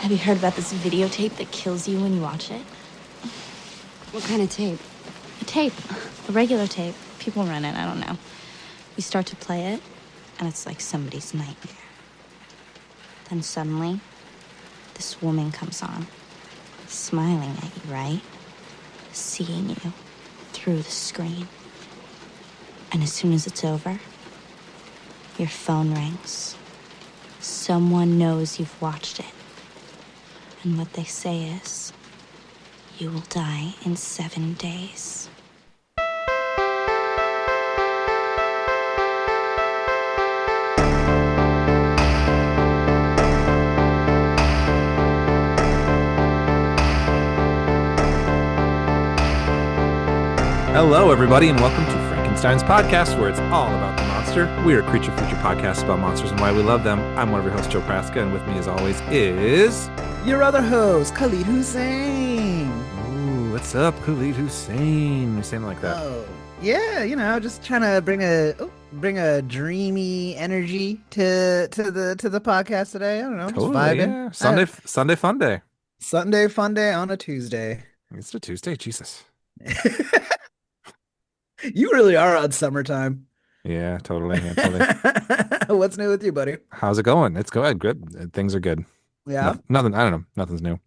Have you heard about this videotape that kills you when you watch it? What kind of tape? A tape. A regular tape. People run it, I don't know. You start to play it, and it's like somebody's nightmare. Then suddenly, this woman comes on, smiling at you, right? Seeing you through the screen. And as soon as it's over, your phone rings. Someone knows you've watched it. And what they say is, you will die in 7 days. Hello, everybody, and welcome to Frankenstein's podcast, where it's all about the monster. We are a creature feature podcast about monsters and why we love them. I'm one of your hosts, Joe Praska, and with me, as always, is your other host, Khalid Hussein. Ooh, what's up, Khalid Hussein? You saying like that? Oh, yeah, just trying to bring a dreamy energy to the podcast today. I don't know, Totally, just vibing. yeah. Sunday fun day. Sunday fun day on a Tuesday. It's a Tuesday, Jesus. You really are on summertime. Yeah, totally. Yeah, totally. What's new with you, buddy? How's it going? It's good. Good. Things are good. Yeah. Nothing. I don't know. Nothing's new.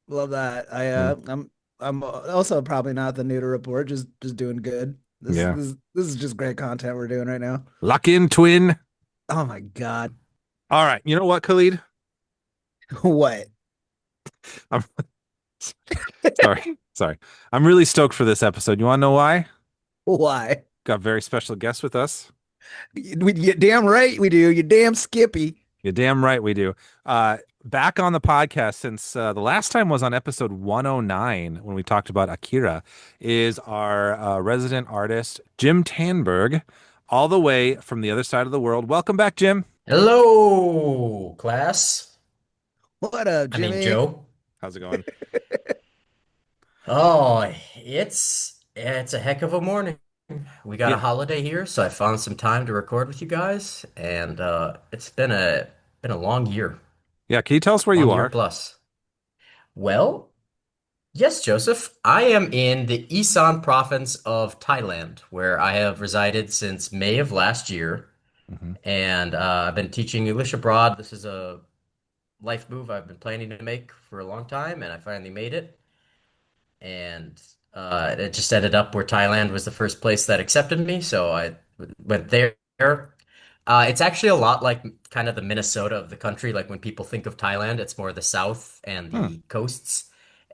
Love that. I'm also probably not the new to report. Just doing good. This is just great content we're doing right now. Lock in, twin. Oh my God. All right. You know what, Khalid? What? I'm sorry. I'm really stoked for this episode. You want to know why? Why? Got a very special guest with us. You damn right we do. You damn Skippy. You're damn right we do. Back on the podcast since the last time was on episode 109 when we talked about Akira is our resident artist, Jim Tandberg, all the way from the other side of the world. Welcome back, Jim. Hello, class. What up, Jimmy? I mean, Joe. How's it going? Oh, it's a heck of a morning. We got a holiday here, so I found some time to record with you guys, and it's been a long year. Yeah, can you tell us where you Long year are? plus. Well, yes, Joseph. I am in the Isan province of Thailand, where I have resided since May of last year, Mm-hmm. and I've been teaching English abroad. This is a life move I've been planning to make for a long time, and I finally made it. And it just ended up where Thailand was the first place that accepted me, so I went there. It's actually a lot like kind of the Minnesota of the country. Like when people think of Thailand, it's more the south and Hmm. the coasts.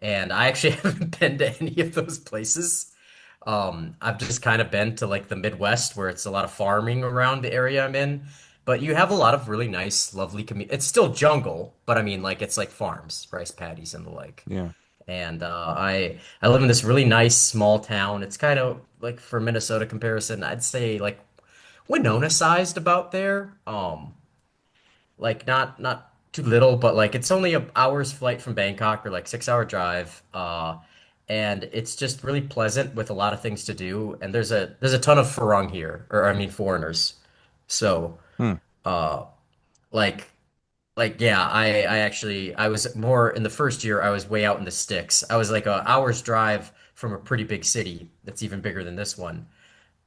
And I actually haven't been to any of those places. I've just kind of been to like the Midwest where it's a lot of farming around the area I'm in. But you have a lot of really nice, lovely community. It's still jungle, but I mean, like it's like farms, rice paddies, and the like. Yeah. And I live in this really nice small town. It's kind of like for Minnesota comparison, I'd say like Winona sized about there. Like not too little, but like it's only an hour's flight from Bangkok or like 6 hour drive. And it's just really pleasant with a lot of things to do. And there's a ton of Farang here, or I mean foreigners. So Hmm. uh like yeah, I actually I was more in the first year I was way out in the sticks. I was like a hour's drive from a pretty big city that's even bigger than this one.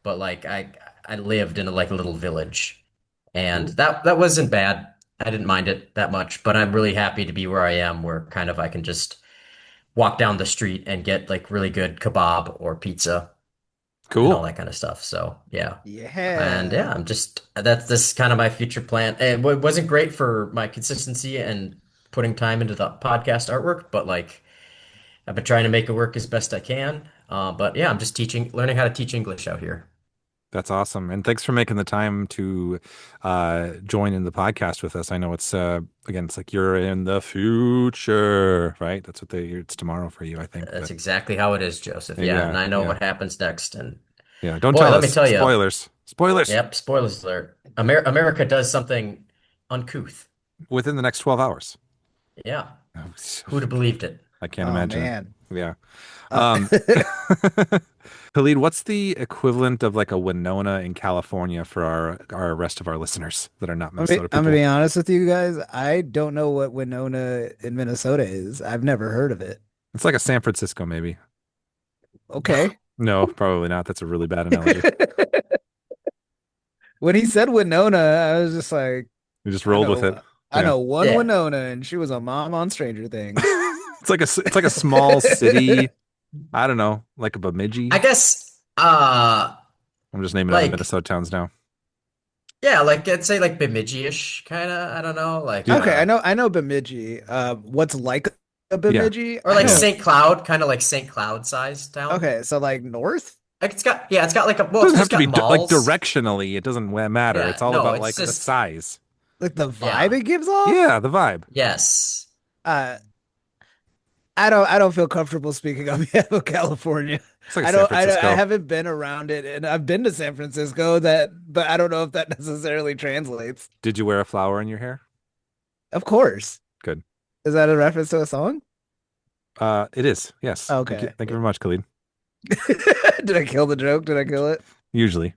But like I lived in like a little village. And Cool. that wasn't bad. I didn't mind it that much, but I'm really happy to be where I am, where kind of I can just walk down the street and get like really good kebab or pizza and all Cool. that kind of stuff. So, yeah. And Yeah. yeah, I'm just that's this is kind of my future plan. It wasn't great for my consistency and putting time into the podcast artwork, but like I've been trying to make it work as best I can. But yeah, I'm just learning how to teach English out here. That's awesome. And thanks for making the time to join in the podcast with us. I know it's again, it's like you're in the future, right? That's what it's tomorrow for you, I think. That's But exactly how it is, Joseph. Yeah, and yeah, I know yeah. what happens next. And Yeah. Don't boy, tell let me us. tell you, Spoilers. Spoilers. yep, spoilers alert. America does something uncouth. Within the next 12 hours. Yeah, Oh, who'd have believed it? I can't Oh imagine it. man. Yeah. Uh, Khalid, what's the equivalent of like a Winona in California for our rest of our listeners that are not Minnesota I'm gonna people? be honest with you guys. I don't know what Winona in Minnesota is. I've never heard of it. It's like a San Francisco, maybe. Okay. No, probably not. That's a really bad analogy. When he said Winona, I was just like, We just I rolled with it. know, I Yeah. know one Yeah. Winona, and she was a mom on Stranger Things. It's like a small city. I don't know, like a I Bemidji. guess I'm just naming other like Minnesota towns now. yeah, like I'd say like Bemidji-ish kind of, I don't know, like Dude, Okay, I know Bemidji. What's like a yeah. Bemidji? or I like Yeah. don't. St. Cloud, kind of like St. Cloud sized town. Okay, so like north. Like it's got like a It well, doesn't it's have just to be got like malls. directionally. It doesn't matter. It's Yeah, all no, about it's like the just size. Like the vibe yeah. it gives off. Yeah, the vibe. Yes. Uh, I don't feel comfortable speaking on behalf of California. It's like a San I Francisco. haven't been around it, and I've been to San Francisco. But I don't know if that necessarily translates. Did you wear a flower in your hair? Of course, Good. is that a reference to a song? It is. Yes. Thank you. Okay. Thank you very much, Khalid. Did I kill the joke? Did I kill it? Usually.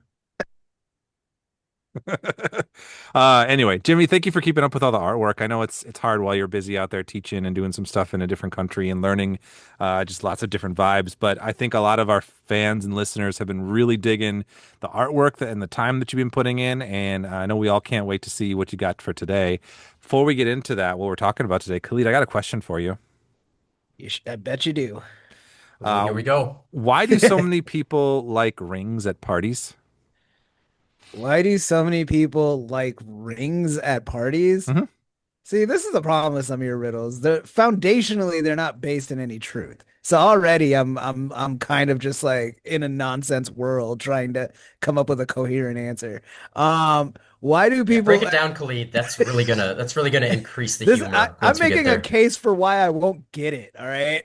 Anyway, Jimmy, thank you for keeping up with all the artwork. I know it's hard while you're busy out there teaching and doing some stuff in a different country and learning just lots of different vibes. But I think a lot of our fans and listeners have been really digging the artwork and the time that you've been putting in. And I know we all can't wait to see what you got for today. Before we get into that, what we're talking about today, Khalid, I got a question for you. I bet you do. Ooh, here we go. Why do so many people like rings at parties? Why do so many people like rings at parties? Mhm. See, this is the problem with some of your riddles. Foundationally, they're not based in any truth. So already I'm kind of just like in a nonsense world trying to come up with a coherent answer. Why do Yeah, people break it down, Khalid. That's really gonna increase the this humor I'm once we get making a there. case for why I won't get it, all right?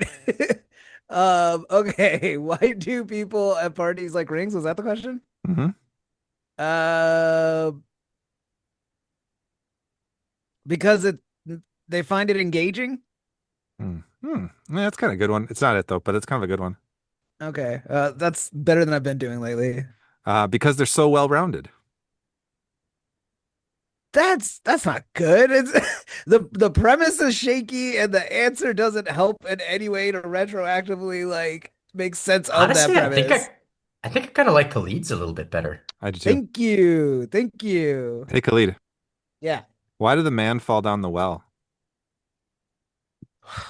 Okay, why do people at parties like rings? Was that the question? Hmm. Uh because they find it engaging. Hmm. Hmm. Yeah, that's kind of a good one. It's not it though, but it's kind of a good one. Okay, that's better than I've been doing lately. Because they're so well rounded. That's not good. It's the premise is shaky and the answer doesn't help in any way to retroactively like make sense of that Honestly, premise. I think I kind of like Khalid's a little bit better. I do too. Thank you. Thank you. Hey, Khalid, Yeah. why did the man fall down the well?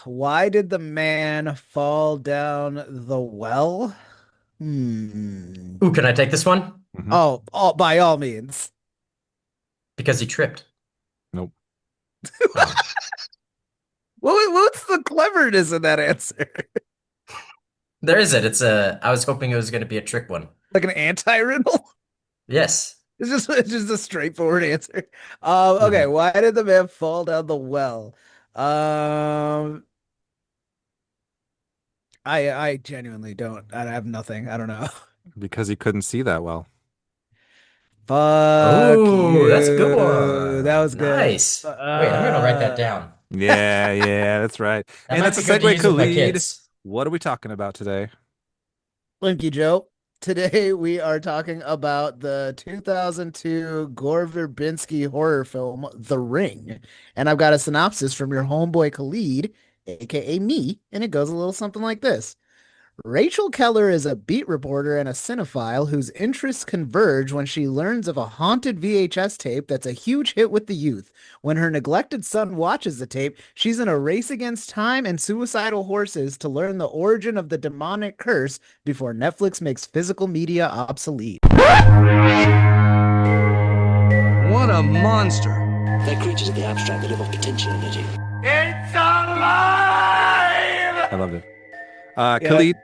Why did the man fall down the well? Hmm. Ooh, can I take this one? Hmm. Oh, by all means. Because he tripped. Nope. Oh. What's the cleverness in that answer? There is it. I was hoping it was going to be a trick one. Like an anti-riddle? Yes. It's just a straightforward answer. Mhm. Okay, why did the man fall down the well? Um, I genuinely don't. I have nothing. I don't know. Because he couldn't see that well. Fuck Oh, that's a good you. That one. was good. Nice. Wait, I'm gonna write that down. Yeah, yeah, that's right. That And might that's be a good to segue, use with my Khalid. kids. What are we talking about today? Thank you, Joe. Today we are talking about the 2002 Gore Verbinski horror film, The Ring. And I've got a synopsis from your homeboy Khalid, aka me, and it goes a little something like this. Rachel Keller is a beat reporter and a cinephile whose interests converge when she learns of a haunted VHS tape that's a huge hit with the youth. When her neglected son watches the tape, she's in a race against time and suicidal horses to learn the origin of the demonic curse before Netflix makes physical media obsolete. What a monster. They're creatures of the abstract that live off potential energy. I loved it. Yeah. Khalid,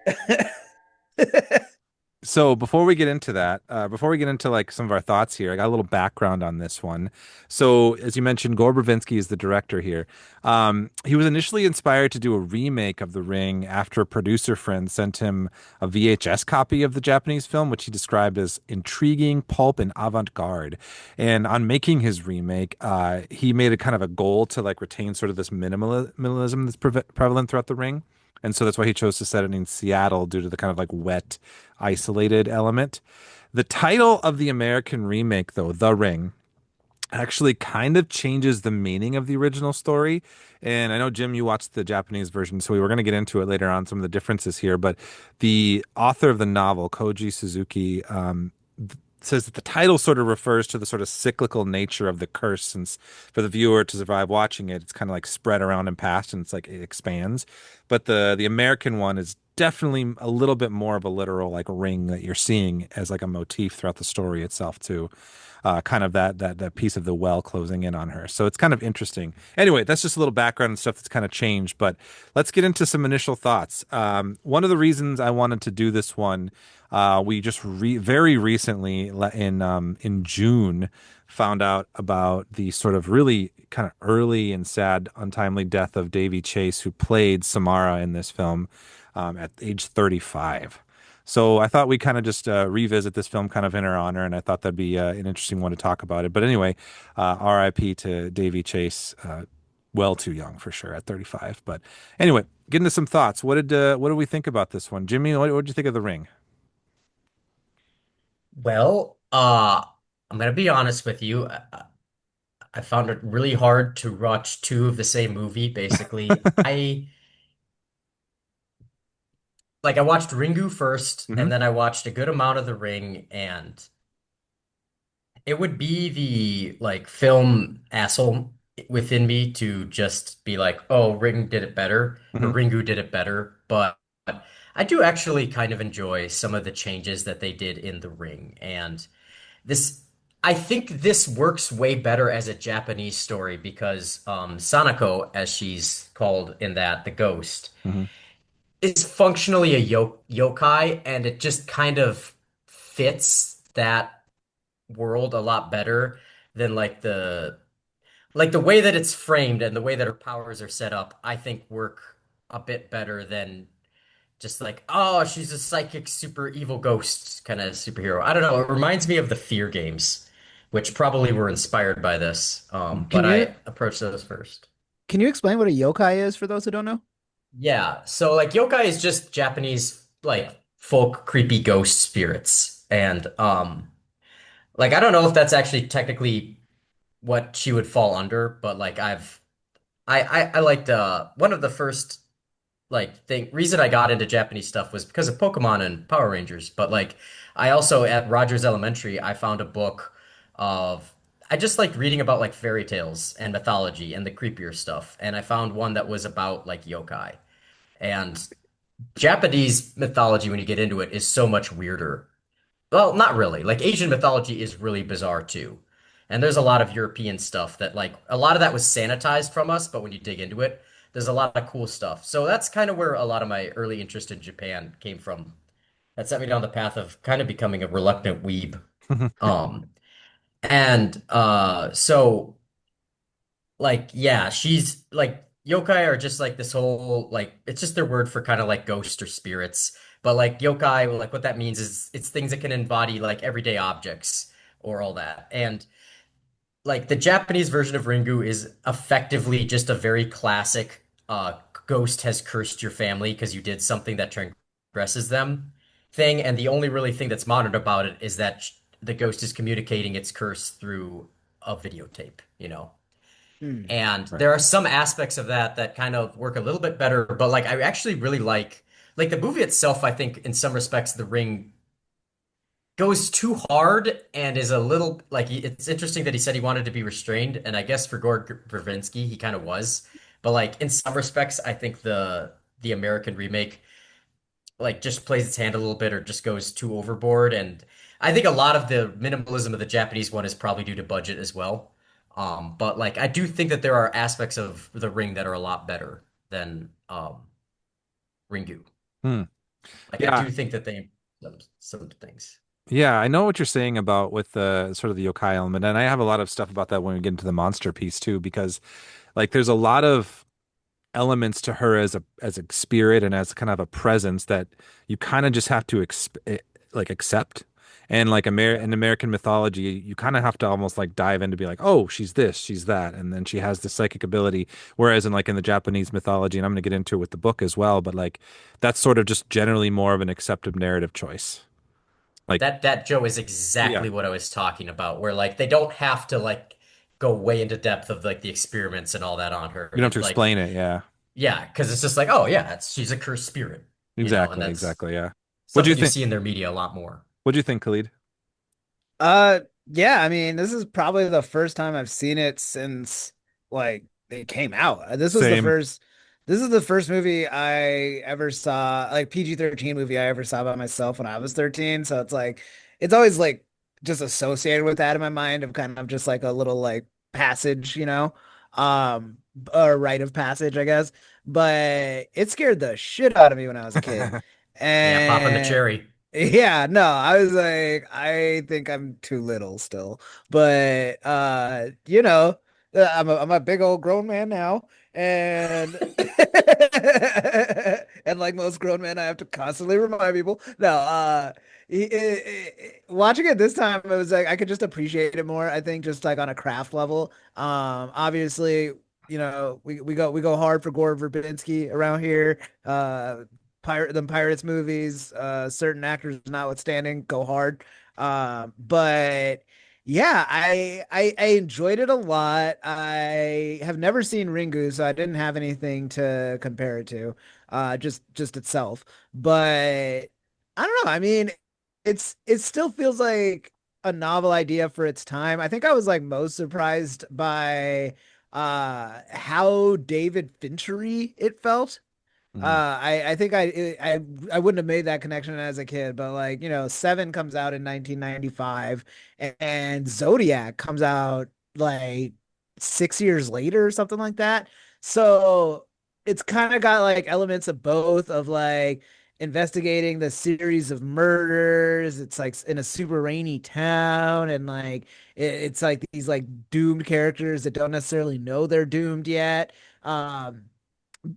So before we get into that, before we get into like some of our thoughts here, I got a little background on this one. So as you mentioned, Gore Verbinski is the director here. He was initially inspired to do a remake of The Ring after a producer friend sent him a VHS copy of the Japanese film, which he described as intriguing, pulp, and avant-garde. And on making his remake, he made a kind of a goal to like retain sort of this minimalism that's prevalent throughout The Ring. And so that's why he chose to set it in Seattle due to the kind of like wet, isolated element. The title of the American remake, though, The Ring, actually kind of changes the meaning of the original story. And I know, Jim, you watched the Japanese version, so we were going to get into it later on, some of the differences here. But the author of the novel, Koji Suzuki, says that the title sort of refers to the sort of cyclical nature of the curse, since for the viewer to survive watching it, it's kind of like spread around and past, and it's like it expands. But the American one is definitely a little bit more of a literal like ring that you're seeing as like a motif throughout the story itself too. Kind of that piece of the well closing in on her. So it's kind of interesting. Anyway, that's just a little background and stuff that's kind of changed. But let's get into some initial thoughts. One of the reasons I wanted to do this one, we just very recently in June found out about the sort of really kind of early and sad, untimely death of Daveigh Chase, who played Samara in this film at age 35. So I thought we'd kind of just revisit this film kind of in her honor, and I thought that'd be an interesting one to talk about it. But anyway, RIP to Daveigh Chase, well too young for sure at 35. But anyway, get into some thoughts. What did we think about this one, Jimmy? What did you think of The Ring? Well, I'm gonna be honest with you. I found it really hard to watch two of the same movie, basically. I watched Ringu first, Hmm. and then I watched a good amount of The Ring, and it would be the like film asshole within me to just be like, oh, Ring did it better, or Hmm. Ringu did it better. But I do actually kind of enjoy some of the changes that they did in The Ring. And this, I think this works way better as a Japanese story because Sanako, as she's called in that, the ghost, Hmm. is functionally a yokai, and it just kind of fits that world a lot better than like the way that it's framed and the way that her powers are set up, I think work a bit better than just like, oh, she's a psychic super evil ghost kind of superhero. I don't know. It reminds me of the Fear games, which probably were inspired by this. Can But you I approached those first. can you explain what a yokai is for those who don't know? Yeah. So like yokai is just Japanese like folk creepy ghost spirits. And like I don't know if that's actually technically what she would fall under, but like I liked one of the first like thing reason I got into Japanese stuff was because of Pokemon and Power Rangers. But like I also at Rogers Elementary I found a book of I just liked reading about like fairy tales and mythology and the creepier stuff. And I found one that was about like yokai. And Japanese mythology, when you get into it, is so much weirder. Well, not really. Like Asian mythology is really bizarre too. And there's a lot of European stuff that like a lot of that was sanitized from us, but when you dig into it, there's a lot of cool stuff. So that's kind of where a lot of my early interest in Japan came from. That set me down the path of kind of becoming a reluctant weeb. Um and like yeah, she's like yokai are just like this whole like it's just their word for kind of like ghosts or spirits. But like yokai, well, like what that means is it's things that can embody like everyday objects or all that. And like the Japanese version of Ringu is effectively just a very classic ghost has cursed your family because you did something that transgresses them thing. And the only really thing that's modern about it is that the ghost is communicating its curse through a videotape, you know. Hmm. And Right. there are some aspects of that that kind of work a little bit better, but like I actually really like the movie itself, I think in some respects The Ring goes too hard and is a little like it's interesting that he said he wanted to be restrained, and I guess for Gore Verbinski he kind of was. But like in some respects, I think the American remake like just plays its hand a little bit or just goes too overboard. And I think a lot of the minimalism of the Japanese one is probably due to budget as well. But like I do think that there are aspects of The Ring that are a lot better than Ringu. Hmm. Like I Yeah. do think that they. some things. Yeah, I know what you're saying about with the sort of the yokai element, and I have a lot of stuff about that when we get into the monster piece too, because like there's a lot of elements to her as a spirit and as kind of a presence that you kind of just have to like accept. And like in American mythology, you kind of have to almost like dive in to be like, oh, she's this, she's that, and then she has this psychic ability. Whereas in like in the Japanese mythology, and I'm going to get into it with the book as well, but like that's sort of just generally more of an accepted narrative choice. Like, That Joe is yeah, exactly what I was talking about, where like they don't have to like go way into depth of like the experiments and all that on her. you don't have to Like explain it. Yeah, yeah, because it's just like, oh yeah, she's a cursed spirit, and exactly, that's exactly. Yeah. What do you something you think? see in their media a lot more. What do you think, Khalid? Yeah, I mean, this is probably the first time I've seen it since like it came out. Same. This is the first movie I ever saw, like PG-13 movie I ever saw by myself when I was 13. So it's like it's always like just associated with that in my mind of kind of just like a little like passage, um, or rite of passage, I guess. But it scared the shit out of me when I was a kid. Yeah, popping the And cherry. yeah, no, I was like, I think I'm too little still. But I'm a big old grown man now. And and like most grown men, I have to constantly remind people. No, watching it this time, it was like I could just appreciate it more. I think just like on a craft level. Obviously, we go hard for Gore Verbinski around here. Pirates movies, certain actors notwithstanding, go hard. But yeah, I enjoyed it a lot. I have never seen Ringu, so I didn't have anything to compare it to, just itself. But I don't know. I mean, it still feels like a novel idea for its time. I think I was like most surprised by how David Finchery it felt. Mhm. I think I wouldn't have made that connection as a kid, but like, Seven comes out in 1995 and Zodiac comes out like 6 years later or something like that. So it's kind of got like elements of both of like investigating the series of murders. It's like in a super rainy town and like it's like these like doomed characters that don't necessarily know they're doomed yet.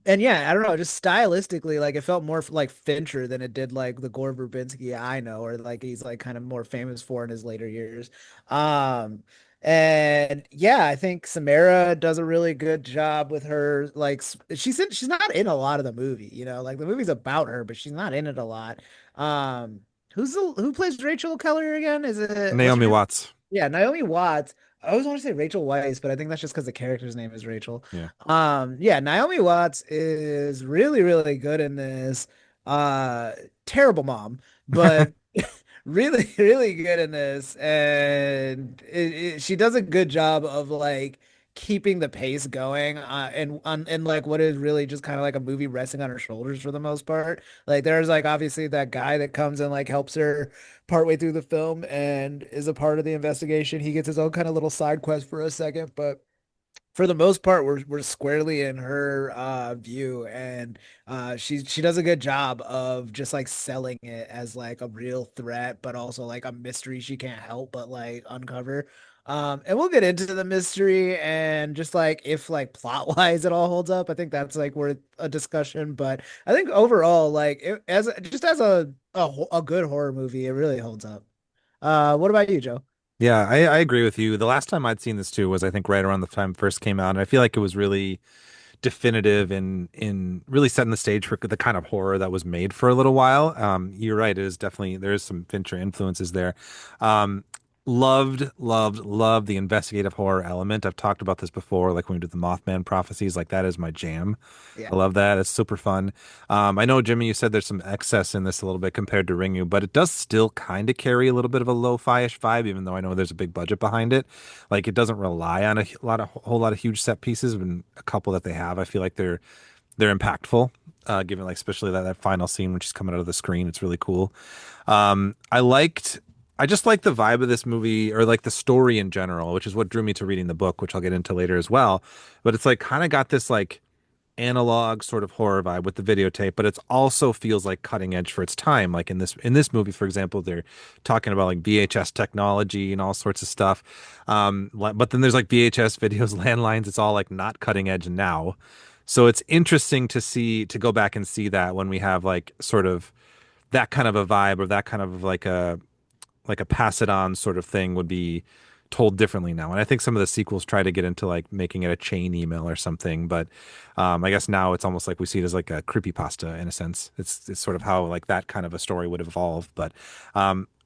And yeah, I don't know, just stylistically, like it felt more like Fincher than it did like the Gore Verbinski I know, or like he's like kind of more famous for in his later years. Um, and yeah, I think Samara does a really good job with her. Like she's not in a lot of the movie, like the movie's about her, but she's not in it a lot. Um, who plays Rachel Keller again? What's her Naomi name? Watts. Yeah, Naomi Watts. I always want to say Rachel Weisz, but I think that's just because the character's name is Rachel. Yeah. Yeah, Naomi Watts is really, really good in this. Uh, Terrible mom, but really, really good in this, and she does a good job of like keeping the pace going, and like what is really just kind of like a movie resting on her shoulders for the most part. Like there's like obviously that guy that comes and like helps her partway through the film and is a part of the investigation. He gets his own kind of little side quest for a second, but for the most part, we're squarely in her view, and she does a good job of just like selling it as like a real threat, but also like a mystery she can't help but like uncover. And we'll get into the mystery and just like if like plot wise it all holds up. I think that's like worth a discussion, but I think overall, like just as a good horror movie, it really holds up. What about you, Joe? Yeah, I agree with you. The last time I'd seen this too was I think right around the time it first came out, and I feel like it was really definitive in really setting the stage for the kind of horror that was made for a little while. You're right, it is definitely there is some Fincher influences there. Um, loved the investigative horror element. I've talked about this before, like when we did the Mothman prophecies, like that is my jam. Yeah. I love that. It's super fun. I know, Jimmy, you said there's some excess in this a little bit compared to Ringu, but it does still kind of carry a little bit of a lo-fi-ish vibe, even though I know there's a big budget behind it. Like it doesn't rely on a whole lot of huge set pieces, and a couple that they have, I feel like they're impactful. Given like especially that final scene when she's coming out of the screen, it's really cool. I just like the vibe of this movie or like the story in general, which is what drew me to reading the book, which I'll get into later as well. But it's like kind of got this like analog sort of horror vibe with the videotape, but it also feels like cutting edge for its time. Like in this movie, for example, they're talking about like VHS technology and all sorts of stuff. But then there's like VHS videos, landlines. It's all like not cutting edge now. So it's interesting to go back and see that when we have like sort of that kind of a vibe or that kind of like a pass it on sort of thing would be told differently now. And I think some of the sequels try to get into like making it a chain email or something, but I guess now it's almost like we see it as like a creepypasta in a sense. It's sort of how like that kind of a story would evolve. But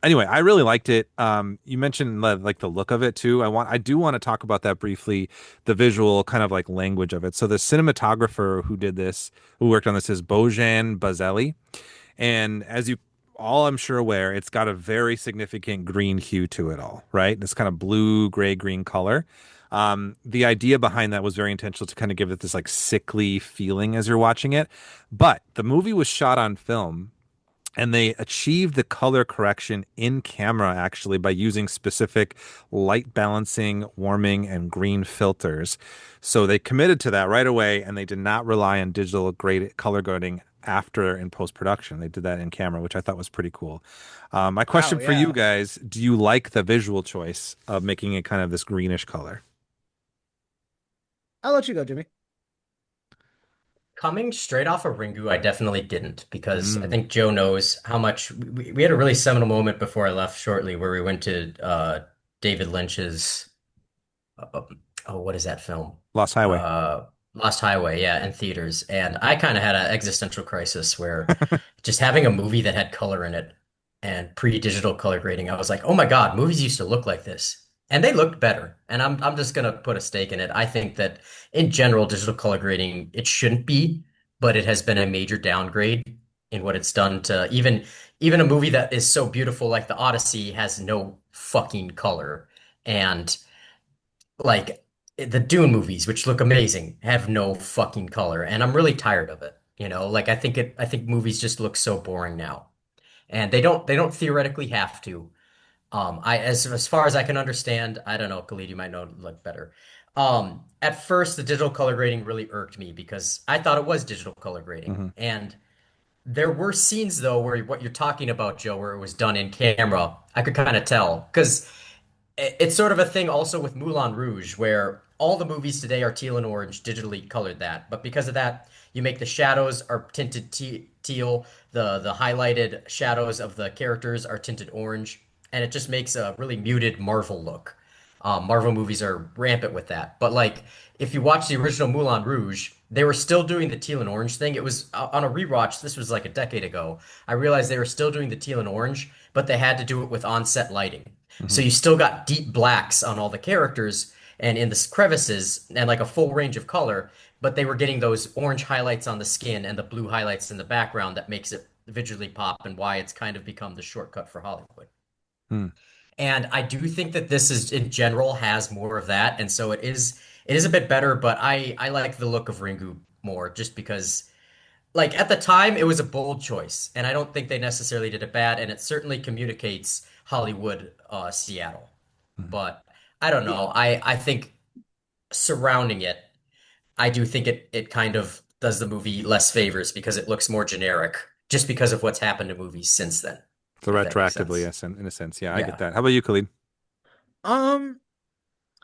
anyway, I really liked it. You mentioned like the look of it too. I do want to talk about that briefly, the visual kind of like language of it. So the cinematographer who worked on this is Bojan Bazelli. And as you all I'm sure aware, it's got a very significant green hue to it all, right? This kind of blue, gray, green color. The idea behind that was very intentional to kind of give it this like sickly feeling as you're watching it. But the movie was shot on film and they achieved the color correction in camera actually by using specific light balancing, warming, and green filters. So they committed to that right away and they did not rely on digital color grading after in post production. They did that in camera, which I thought was pretty cool. My question Wow, for you yeah. guys, do you like the visual choice of making it kind of this greenish color? I'll let you go, Jimmy. Coming straight off of Ringu, I definitely didn't because I Mm. think Joe knows how much we had a really seminal moment before I left shortly where we went to David Lynch's uh, oh, what is that film? Lost Highway. Lost Highway, yeah, in theaters. And I kind of had an existential crisis where just having a movie that had color in it and pre-digital color grading, I was like, oh my God, movies used to look like this. And they looked better. And I'm just gonna put a stake in it. I think that in general, digital color grading, it shouldn't be, but it has been a major downgrade in what it's done to even a movie that is so beautiful like The Odyssey has no fucking color. And like the Dune movies, which look amazing, have no fucking color, and I'm really tired of it. Like I think movies just look so boring now, and they don't theoretically have to. As far as I can understand, I don't know, Khalid, you might know look better. At first, the digital color grading really irked me because I thought it was digital color grading, Hmm. and there were scenes though where what you're talking about, Joe, where it was done in camera. I could kind of tell because it's sort of a thing also with Moulin Rouge, where all the movies today are teal and orange, digitally colored that. But because of that, you make the shadows are tinted teal, the highlighted shadows of the characters are tinted orange, and it just makes a really muted Marvel look. Marvel movies are rampant with that. But like, if you watch the original Moulin Rouge, they were still doing the teal and orange thing. It was on a rewatch. This was like a decade ago. I realized they were still doing the teal and orange, but they had to do it with on-set lighting. So Hmm. you still got deep blacks on all the characters and in the crevices and like a full range of color, but they were getting those orange highlights on the skin and the blue highlights in the background that makes it visually pop and why it's kind of become the shortcut for Hollywood. Hmm. And I do think that this is in general has more of that, and so it is a bit better, but I like the look of Ringu more just because like at the time it was a bold choice, and I don't think they necessarily did it bad, and it certainly communicates Hollywood, Seattle. Hmm. But I don't Yeah. know. I think surrounding it, I do think it kind of does the movie less favors because it looks more generic, just because of what's happened to movies since then, So if that makes retroactively, sense. yes, in a sense. Yeah, I get Yeah. that. How about you, Khalid? Um,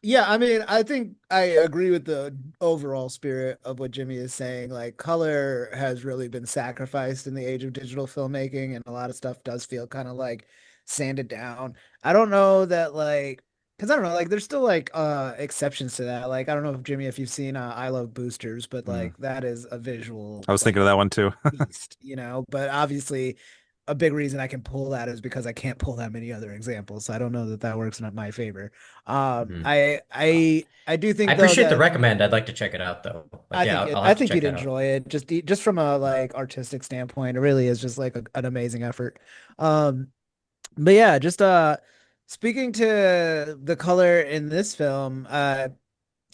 yeah, I mean, I think I agree with the overall spirit of what Jimmy is saying. Like, color has really been sacrificed in the age of digital filmmaking, and a lot of stuff does feel kind of like sanded down. I don't know that, like, because I don't know, like, there's still like exceptions to that. Like, I don't know if Jimmy, if you've seen I Love Boosters, but Mm. like that is a visual I was thinking like of that one too. beast, you know. But obviously, a big reason I can pull that is because I can't pull that many other examples. So I don't know that that works in my favor. Mhm. I do I think though appreciate the that recommend. I'd like to check it out though. Like, yeah, I'll I have to think check you'd that out. enjoy it just from a like artistic standpoint. It really is just like an amazing effort. Um, but yeah, just speaking to the color in this film,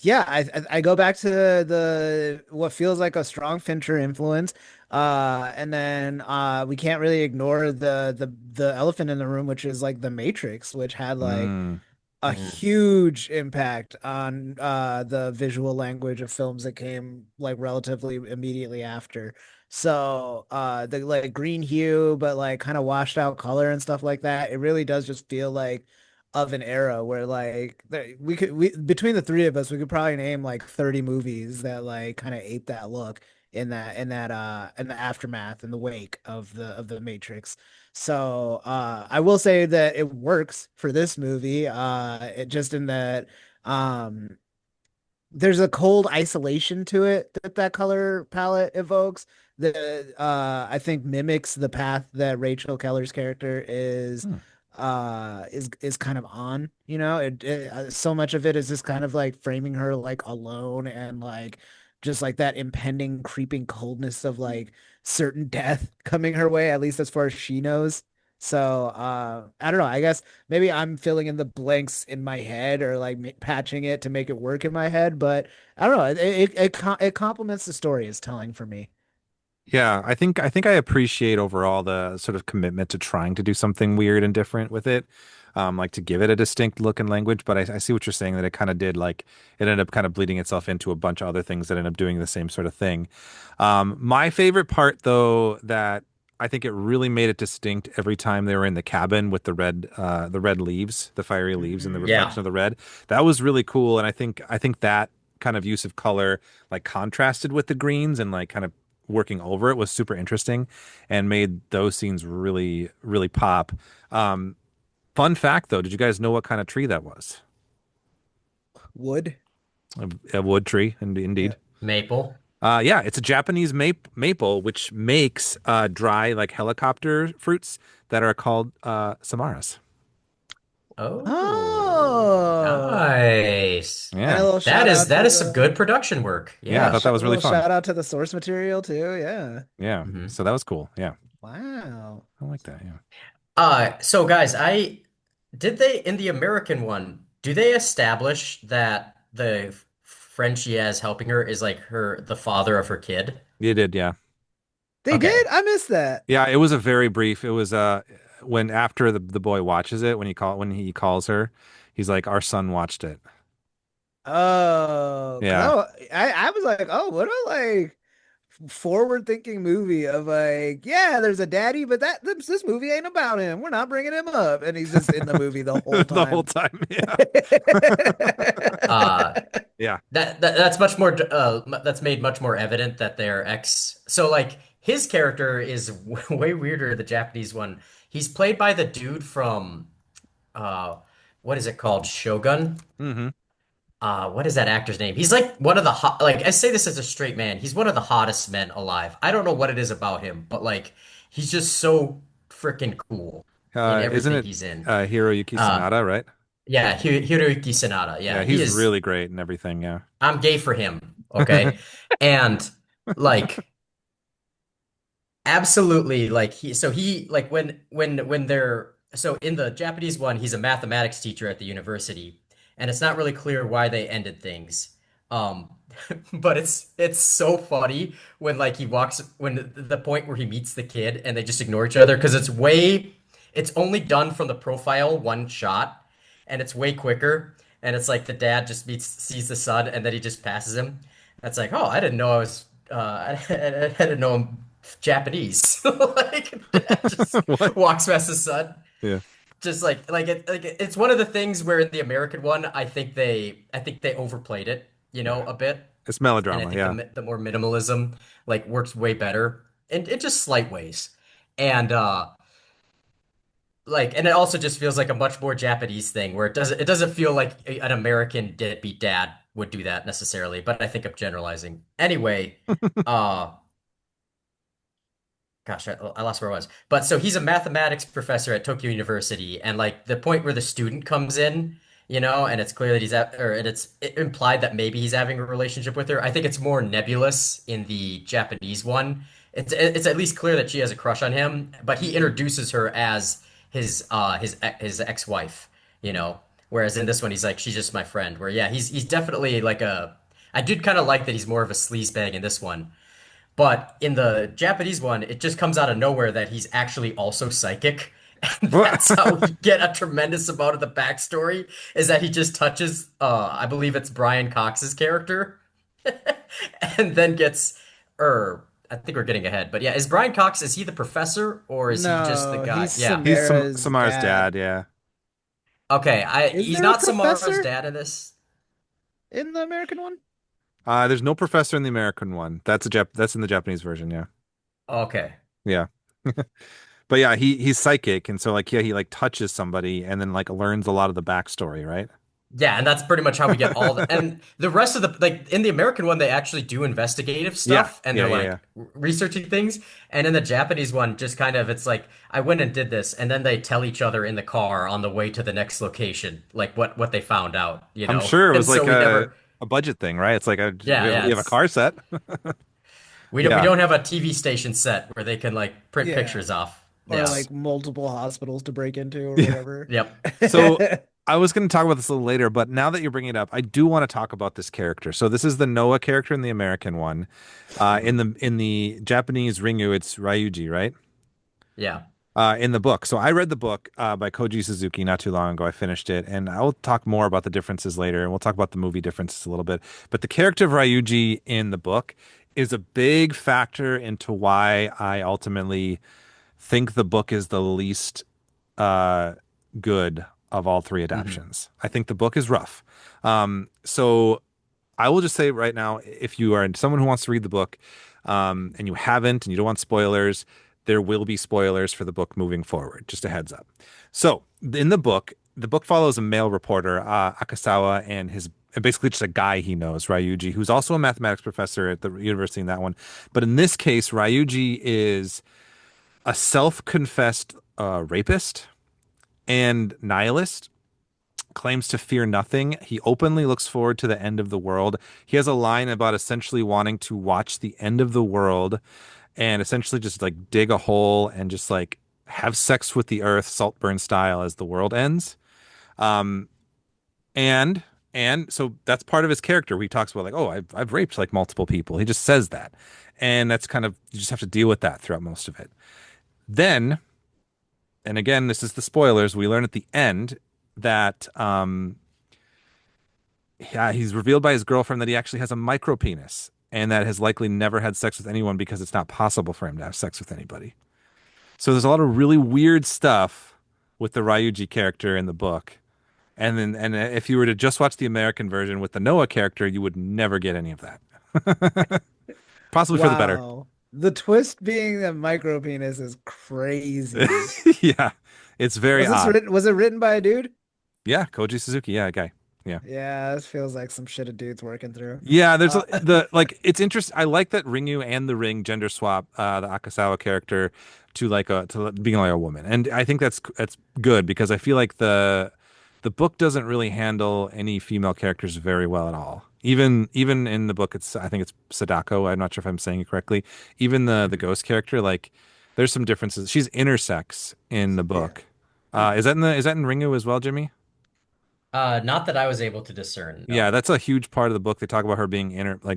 yeah, I go back to the what feels like a strong Fincher influence. And then we can't really ignore the elephant in the room, which is like The Matrix, which had like Mm. a Mhm. huge impact on the visual language of films that came like relatively immediately after. So the like green hue, but like kind of washed out color and stuff like that, it really does just feel like of an era where like we between the three of us, we could probably name like 30 movies that like kind of ape that look in the aftermath in the wake of the Matrix. So I will say that it works for this movie. It just in that um there's a cold isolation to it that that color palette evokes that I think mimics the path that Rachel Keller's character Hmm. is kind of on, you know, so much of it is just kind of like framing her like alone and like just like that impending creeping coldness of like certain death coming her way, at least as far as she knows. So I don't know, I guess maybe I'm filling in the blanks in my head or like patching it to make it work in my head, but I don't know. It complements the story it's telling for me. Yeah, I think I appreciate overall the sort of commitment to trying to do something weird and different with it, like to give it a distinct look and language. But I see what you're saying that it kind of did like it ended up kind of bleeding itself into a bunch of other things that end up doing the same sort of thing. My favorite part, though, that I think it really made it distinct every time they were in the cabin with the red leaves, the fiery leaves, and the Hmm. Yeah. reflection of the red. That was really cool, and I think that kind of use of color like contrasted with the greens and like kind of working over it was super interesting and made those scenes really, really pop. Um, Fun fact though, did you guys know what kind of tree that was? Wood. A wood tree, indeed. Yeah. Maple. Yeah, it's a Japanese maple, which makes dry like helicopter fruits that are called Samaras. Oh, Oh, nice. and a Yeah, little That shout is out that to is some the good production work. yeah, I Yeah. thought that a was really little fun. shout out to the source material too. Yeah. Yeah, hmm so that was cool. Yeah, Wow. I like that. Yeah. So guys, I did they in the American one, do they establish that the friend she has helping her is like the father of her kid? You did, yeah. They Okay. did? I missed that. Yeah, it was a very brief. It was when after the boy watches it, when he calls her, he's like, "Our son watched it." Oh, Yeah. I was like, oh, what a like forward thinking movie of like, yeah, there's a daddy, but this movie ain't about him. We're not bringing him up, and he's just in the movie the whole The whole time. time. Yeah. Uh Yeah. that's much more that's made much more evident that they're ex. So like his character is way weirder, the Japanese one. He's played by the dude from uh what is it called? Shogun? Hmm. What is that actor's name? He's like one of the hot, like I say this as a straight man. He's one of the hottest men alive. I don't know what it is about him, but like he's just so freaking cool in Isn't everything it he's in. Hiroyuki Uh, Sanada, right? yeah, Hiroyuki Sanada. Yeah, Yeah, he he's is. really great and everything. Yeah. I'm gay for him. Okay, and like absolutely, like he like when they're so in the Japanese one, he's a mathematics teacher at the university, and it's not really clear why they ended things. Um, but it's so funny when like he walks when the point where he meets the kid and they just ignore each other because it's only done from the profile one shot and it's way quicker and it's like the dad just sees the son and then he just passes him. That's like, oh, I didn't know I was I didn't know I'm Japanese. Like dad just What? walks past his son. Yeah. Just it's one of the things where in the American one, I think they overplayed it, Yeah. a bit. It's And I melodrama. think Yeah. the more minimalism like works way better. And it just slight ways. And and it also just feels like a much more Japanese thing where it doesn't feel like an American deadbeat dad would do that necessarily, but I think I'm generalizing. Anyway, uh gosh, I lost where I was. But so he's a mathematics professor at Tokyo University, and like the point where the student comes in, and it's clear that and it's implied that maybe he's having a relationship with her. I think it's more nebulous in the Japanese one. It's at least clear that she has a crush on him, but he introduces her as his ex-wife, you know. Whereas in this one, he's like, she's just my friend. Where yeah, he's definitely like a. I did kind of like that he's more of a sleazebag in this one. But in the Japanese one, it just comes out of nowhere that he's actually also psychic. And that's how we get a tremendous amount of the backstory, is that he just touches, I believe it's Brian Cox's character, and then gets, or I think we're getting ahead, but yeah, is Brian Cox, is he the professor or is he just the No, guy? he's Yeah. He's Samara's Samara's dad. dad, yeah. Okay, Is he's there a not Samara's professor dad in this. in the American one? There's no professor in the American one. That's in the Japanese version, yeah. Okay. Yeah. But yeah, he's psychic, and so like yeah, he like touches somebody and then like learns a lot of the backstory, right? Yeah, and that's pretty much how we get all the and the rest of the like in the American one they actually do investigative Yeah, stuff and yeah, they're yeah, like yeah. researching things, and in the Japanese one just kind of it's like I went and did this and then they tell each other in the car on the way to the next location like what they found out, you I'm know. sure it And was so like we never a budget thing, right? It's like yeah, yeah, we have a it's car set. we Yeah. don't have a TV station set where they can like print Yeah. pictures off. Or Yeah. like multiple hospitals to break into or Yeah. whatever. Yep. So I was going to talk about this a little later, but now that you're bringing it up, I do want to talk about this character. So this is the Noah character in the American one. Mhm. In the Japanese Ringu, it's Ryuji, right? Yeah. In the book. So I read the book by Koji Suzuki not too long ago. I finished it, and I'll talk more about the differences later, and we'll talk about the movie differences a little bit. But the character of Ryuji in the book is a big factor into why I ultimately think the book is the least uh, good of all three Hmm. adaptions. I think the book is rough. So I will just say right now, if you are someone who wants to read the book, and you haven't, and you don't want spoilers, there will be spoilers for the book moving forward. Just a heads up. So in the book follows a male reporter, Akasawa, and his basically just a guy he knows, Ryuji, who's also a mathematics professor at the university in that one. But in this case, Ryuji is a self-confessed rapist and nihilist, claims to fear nothing. He openly looks forward to the end of the world. He has a line about essentially wanting to watch the end of the world and essentially just like dig a hole and just like have sex with the earth, Saltburn style, as the world ends. Um, and so that's part of his character where he talks about like, oh, I've raped like multiple people. He just says that. And that's kind of you just have to deal with that throughout most of it. Then, and again, this is the spoilers, we learn at the end that yeah, he's revealed by his girlfriend that he actually has a micro penis and that has likely never had sex with anyone because it's not possible for him to have sex with anybody. So there's a lot of really weird stuff with the Ryuji character in the book. And if you were to just watch the American version with the Noah character, you would never get any of that. Possibly for the better. Wow. The twist being that micro penis is crazy. Yeah. It's very odd. Was it written by a dude? Yeah, Koji Suzuki, yeah, guy. Yeah. Yeah, this feels like some shit a dude's working through. Yeah, there's Uh, the like it's interesting. I like that Ringu and the Ring gender swap the Akasawa character to like a to being like a woman. And I think that's good because I feel like the book doesn't really handle any female characters very well at all. Even in the book it's I think it's Sadako. I'm not sure if I'm saying it correctly. Even the ghost character like there's some differences. She's intersex in the yeah. book. Is that in Ringu as well, Jimmy? Not that I was able to discern, Yeah, no. that's a huge part of the book. They talk about her being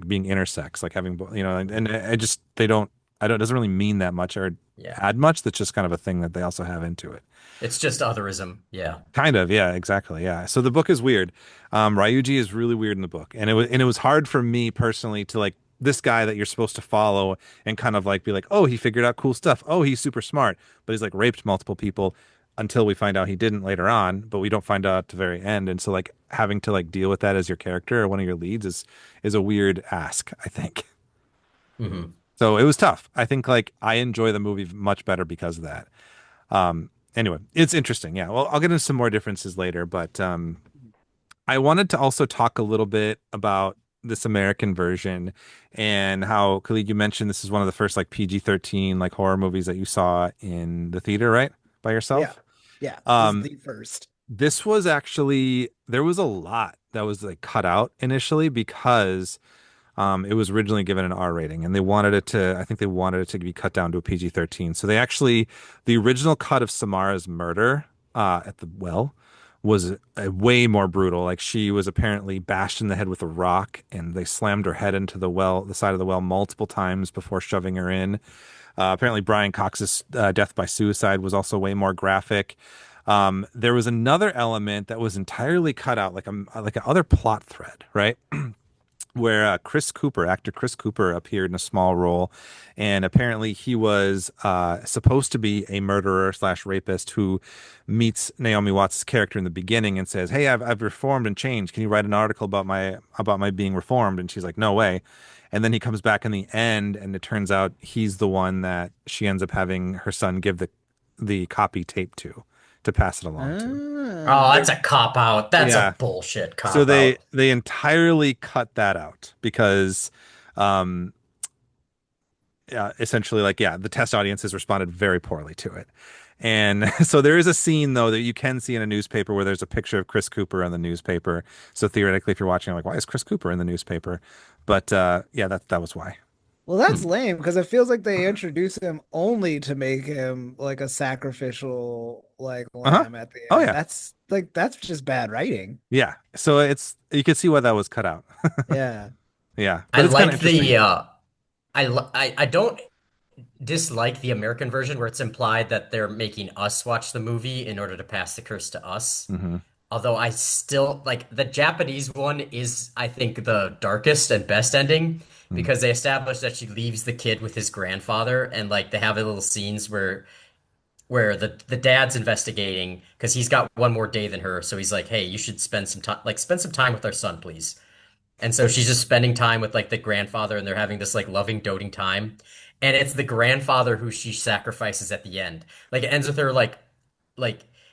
being intersex, like having, and I just, they don't, I don't, it doesn't really mean that much or Yeah. add much. That's just kind of a thing that they also have into it. It's just otherism. Yeah. Kind of, yeah, exactly. Yeah. So the book is weird. Ryuji is really weird in the book. And it was hard for me personally to like this guy that you're supposed to follow and kind of like be like, oh, he figured out cool stuff. Oh, he's super smart, but he's like raped multiple people until we find out he didn't later on, but we don't find out at the very end. And so like having to like deal with that as your character or one of your leads is a weird ask, I think. Hmm. So it was tough. I think like I enjoy the movie much better because of that. Anyway, it's interesting. Yeah. Well, I'll get into some more differences later, but I wanted to also talk a little bit about this American version and how Khalid, you mentioned this is one of the first like PG-13 like horror movies that you saw in the theater, right? By Yeah. yourself. Yeah. This is Um, the first. this was actually there was a lot that was like cut out initially because it was originally given an R rating and they wanted it to I think they wanted it to be cut down to a PG-13. So they actually the original cut of Samara's murder at the well was way more brutal. Like she was apparently bashed in the head with a rock, and they slammed her head into the well, the side of the well, multiple times before shoving her in. Apparently, Brian Cox's death by suicide was also way more graphic. There was another element that was entirely cut out, like a other plot thread, right? Where actor Chris Cooper, appeared in a small role, and apparently he was supposed to be a murderer slash rapist who meets Naomi Watts' character in the beginning and says, "Hey, I've reformed and changed. Can you write an article about my being reformed?" And she's like, "No way." And then he comes back in the end, and it turns out he's the one that she ends up having her son give the copy tape to pass it along to. Oh, Ah. that's a cop out. That's Yeah. a bullshit So cop out. they entirely cut that out because um essentially like the test audiences responded very poorly to it. And so there is a scene though that you can see in a newspaper where there's a picture of Chris Cooper on the newspaper. So theoretically if you're watching, like, why is Chris Cooper in the newspaper? But yeah, that was why. Well, that's lame because it feels like they introduce him only to make him like a sacrificial like Uh-huh. lamb at the Oh end. yeah. That's just bad writing. Yeah. So you can see why that was cut out. Yeah. Yeah. I But it's kind of like interesting. I don't dislike the American version where it's implied that they're making us watch the movie in order to pass the curse to us. Hmm. Although I still like the Japanese one is, I think, the darkest and best ending because they establish that she leaves the kid with his grandfather and like they have little scenes where the dad's investigating because he's got one more day than her. So he's like, "Hey, you should spend some time with our son, please." And so she's just spending time with like the grandfather and they're having this like loving, doting time. And it's the grandfather who she sacrifices at the end. Like it ends with her like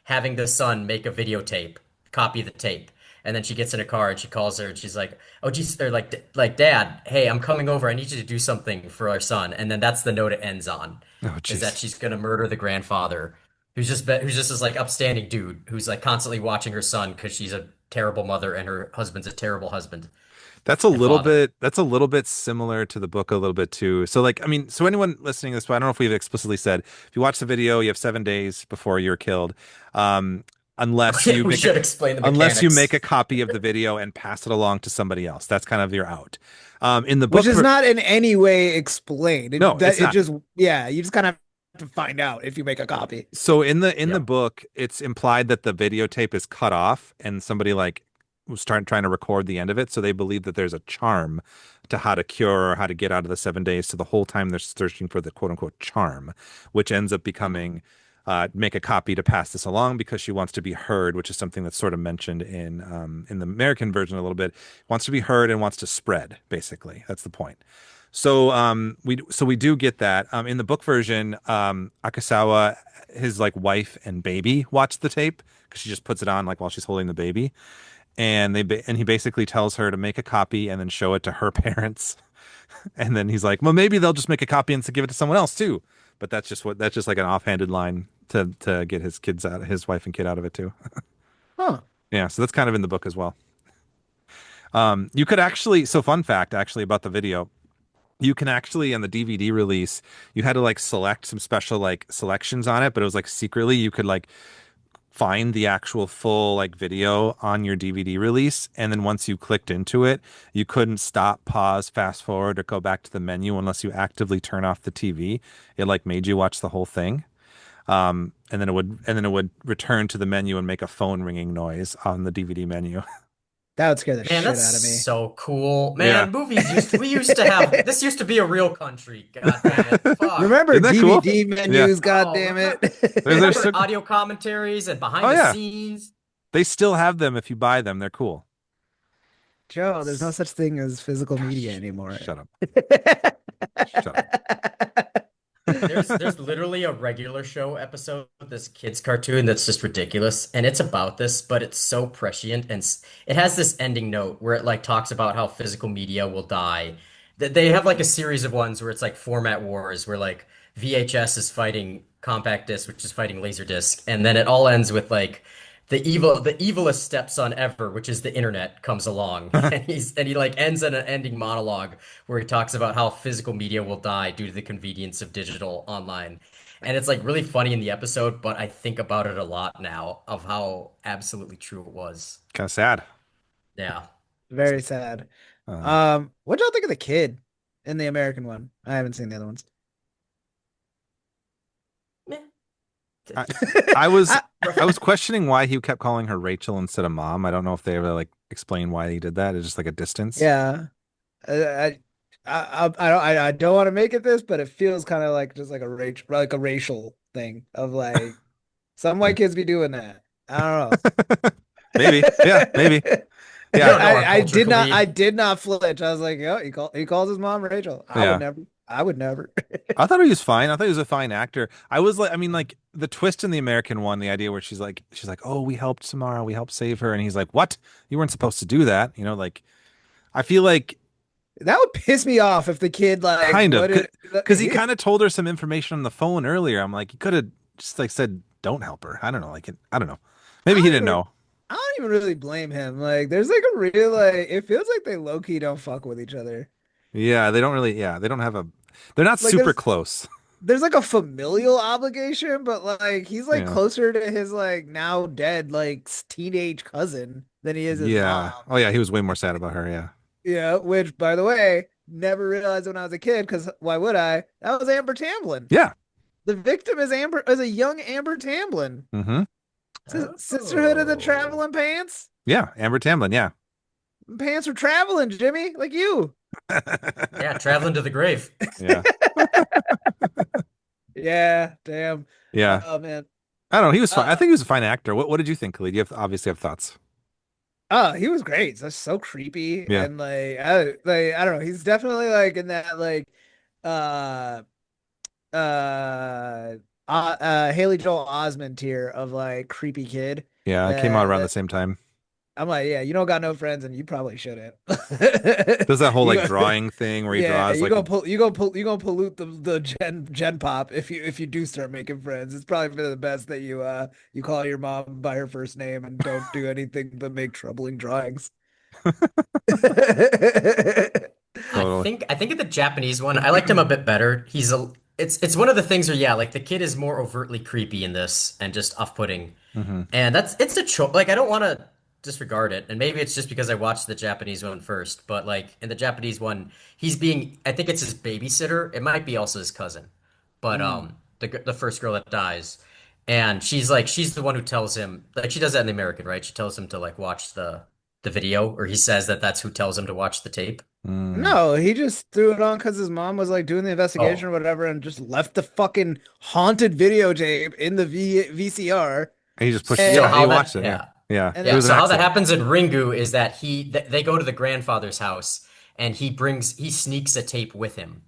having the son make a videotape, copy the tape. And then she gets in a car and she calls her and she's like, "Oh geez," they're like Dad, hey, I'm coming over. I need you to do something for our son." And then that's the note it ends on, Oh is that jeez. she's gonna murder the grandfather, who's just this like upstanding dude who's like constantly watching her son because she's a terrible mother and her husband's a terrible husband and father. That's a little bit similar to the book a little bit too. So like I mean, so anyone listening to this, I don't know if we've explicitly said if you watch the video, you have 7 days before you're killed. Um unless you We make a should explain the unless you make a mechanics. copy of the video and pass it along to somebody else. That's kind of your out. In the Which book is not in any way explained. no, it's It not. just yeah, you just kind of have to find out if you make a copy. So in the Yep. book, it's implied that the videotape is cut off and somebody like was trying to record the end of it. So they believe that there's a charm to how to cure or how to get out of the 7 days. So the whole time they're searching for the quote unquote charm, which ends up becoming make a copy to pass this along because she wants to be heard, which is something that's sort of mentioned in the American version a little bit. Wants to be heard and wants to spread, basically. That's the point. So we do get that. In the book version, Akasawa, his like wife and baby watch the tape because she just puts it on like while she's holding the baby, and and he basically tells her to make a copy and then show it to her parents, and then he's like, well, maybe they'll just make a copy and give it to someone else too. But that's just like an offhanded line to get his wife and kid out of it too. Huh. Yeah, so that's kind of in the book as well. You could actually, so fun fact actually about the video, you can actually on the DVD release, you had to like select some special like selections on it, but it was like secretly you could like find the actual full like video on your DVD release, and then once you clicked into it, you couldn't stop, pause, fast forward, or go back to the menu unless you actively turn off the TV. It like made you watch the whole thing. And then it would return to the menu and make a phone ringing noise on the DVD menu. That would scare the Man, shit that's out of me. so cool. Yeah. Man, we used to have this used to be a real country. God damn it. Fuck. Remember Isn't that cool? DVD Yeah. menus, god Oh, damn it. There's remember so- audio commentaries and Oh behind the yeah, scenes? they still have them if you buy them. They're cool. Joe, there's no such thing as physical media anymore. Shut up. Shut up. There's literally a regular show episode of this kids cartoon that's just ridiculous, and it's about this, but it's so prescient, and it has this ending note where it like talks about how physical media will die. They have like a series of ones where it's like format wars, where like VHS is fighting compact disc, which is fighting Laserdisc, and then it all ends with like the evilest stepson ever, which is the internet, comes along, and he like ends in an ending monologue where he talks about how physical media will die due to the convenience of digital online. And it's like really funny in the episode, but I think about it a lot now of how absolutely true it was. Kind of sad. Yeah. Very sad. Uh, What y'all think of the kid in the American one? I haven't seen the other ones. Meh. I, I was I, I was questioning why he kept calling her Rachel instead of mom. I don't know if they ever like explain why he did that. It's just like a distance. yeah. I don't want to make it this, but it feels kind of like just like a racial thing of like some white kids be doing that. I don't Maybe. Yeah, maybe. know. We Yeah. don't know our culture, I Khalid. did not flinch. I was like, yo, he calls his mom Rachel. Yeah. I would never. I thought he was fine. I thought he was a fine actor. I was like, I mean, like the twist in the American one, the idea where she's like, oh, we helped Samara, we helped save her, and he's like, what? You weren't supposed to do that. Like I feel like That would piss me off if the kid like kind of what it, because he kind of told her some information on the phone earlier. I'm like, he could have just like said, don't help her. I don't know, I don't know. I Maybe he don't didn't even know. I don't even really blame him. Like there's like a real like it feels like they low key don't fuck with each other. Yeah, they don't really. Yeah, they don't have a. They're not Like super close. there's like a familial obligation, but like he's like Yeah. closer to his like now dead like teenage cousin than he is his Yeah. mom. Oh yeah, he was way more sad about her. Yeah. Yeah, which by the way, never realized when I was a kid, because why would I? That was Amber Tamblyn. Yeah. The victim is a young Amber Tamblyn. Mm-hmm. Sisterhood of the Oh. Traveling Pants. Yeah. Amber Tamblyn. Yeah. Pants were traveling, Jimmy, like you. Yeah, traveling to the grave. Yeah. Yeah, damn. Yeah. Oh man. I don't know. He was fine. I Uh, think he was a fine actor. What did you think, Khalid? You obviously have thoughts. oh, he was great. So creepy Yeah. and I don't know. He's definitely like in that like uh uh Haley Joel Osment tier of like creepy kid Yeah. I came out that around the same time. I'm like, yeah, you don't got no friends and you probably shouldn't. Does that whole You like go, drawing thing where he yeah, draws like you gonna pollute the gen pop if you do start making friends. It's probably for the best that you call your mom by her first name and don't do anything but make troubling drawings. totally. I think in the Japanese one, I liked him a bit better. It's one of the things where yeah, like the kid is more overtly creepy in this and just off-putting. Hmm. And it's a choice. Like I don't want to disregard it. And maybe it's just because I watched the Japanese one first, but like in the Japanese one, I think it's his babysitter. It might be also his cousin. But Mm. the first girl that dies and she's the one who tells him like she does that in the American, right? She tells him to like watch the video or he says that that's who tells him to watch the tape. Mm. No, he just threw it on because his mom was like doing the investigation Oh. or whatever and just left the fucking haunted videotape in the VCR. And he just pushed it. So Yeah. And He how watched that it. Yeah. yeah. Yeah. and It Yeah, was then an so how that accident. happens in Ringu is that they go to the grandfather's house and he sneaks a tape with him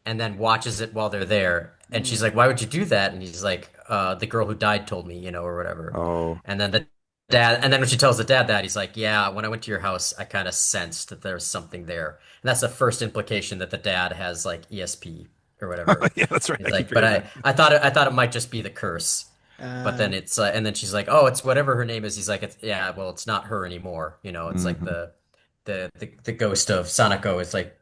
and then watches it while they're there. And she's mm, like, "Why would you do that?" And he's like, the girl who died told me, or whatever." Oh. And then the dad, and then when she tells the dad that, he's like, "Yeah, when I went to your house, I kind of sensed that there was something there." And that's the first implication that the dad has like ESP or whatever. Yeah, that's right. He's I keep like, "But forgetting that. I thought it might just be the curse." But then and then she's like, "Oh, it's whatever her name is." He's like, yeah, well, it's not her anymore. It's like Hmm. the ghost of Sanako is like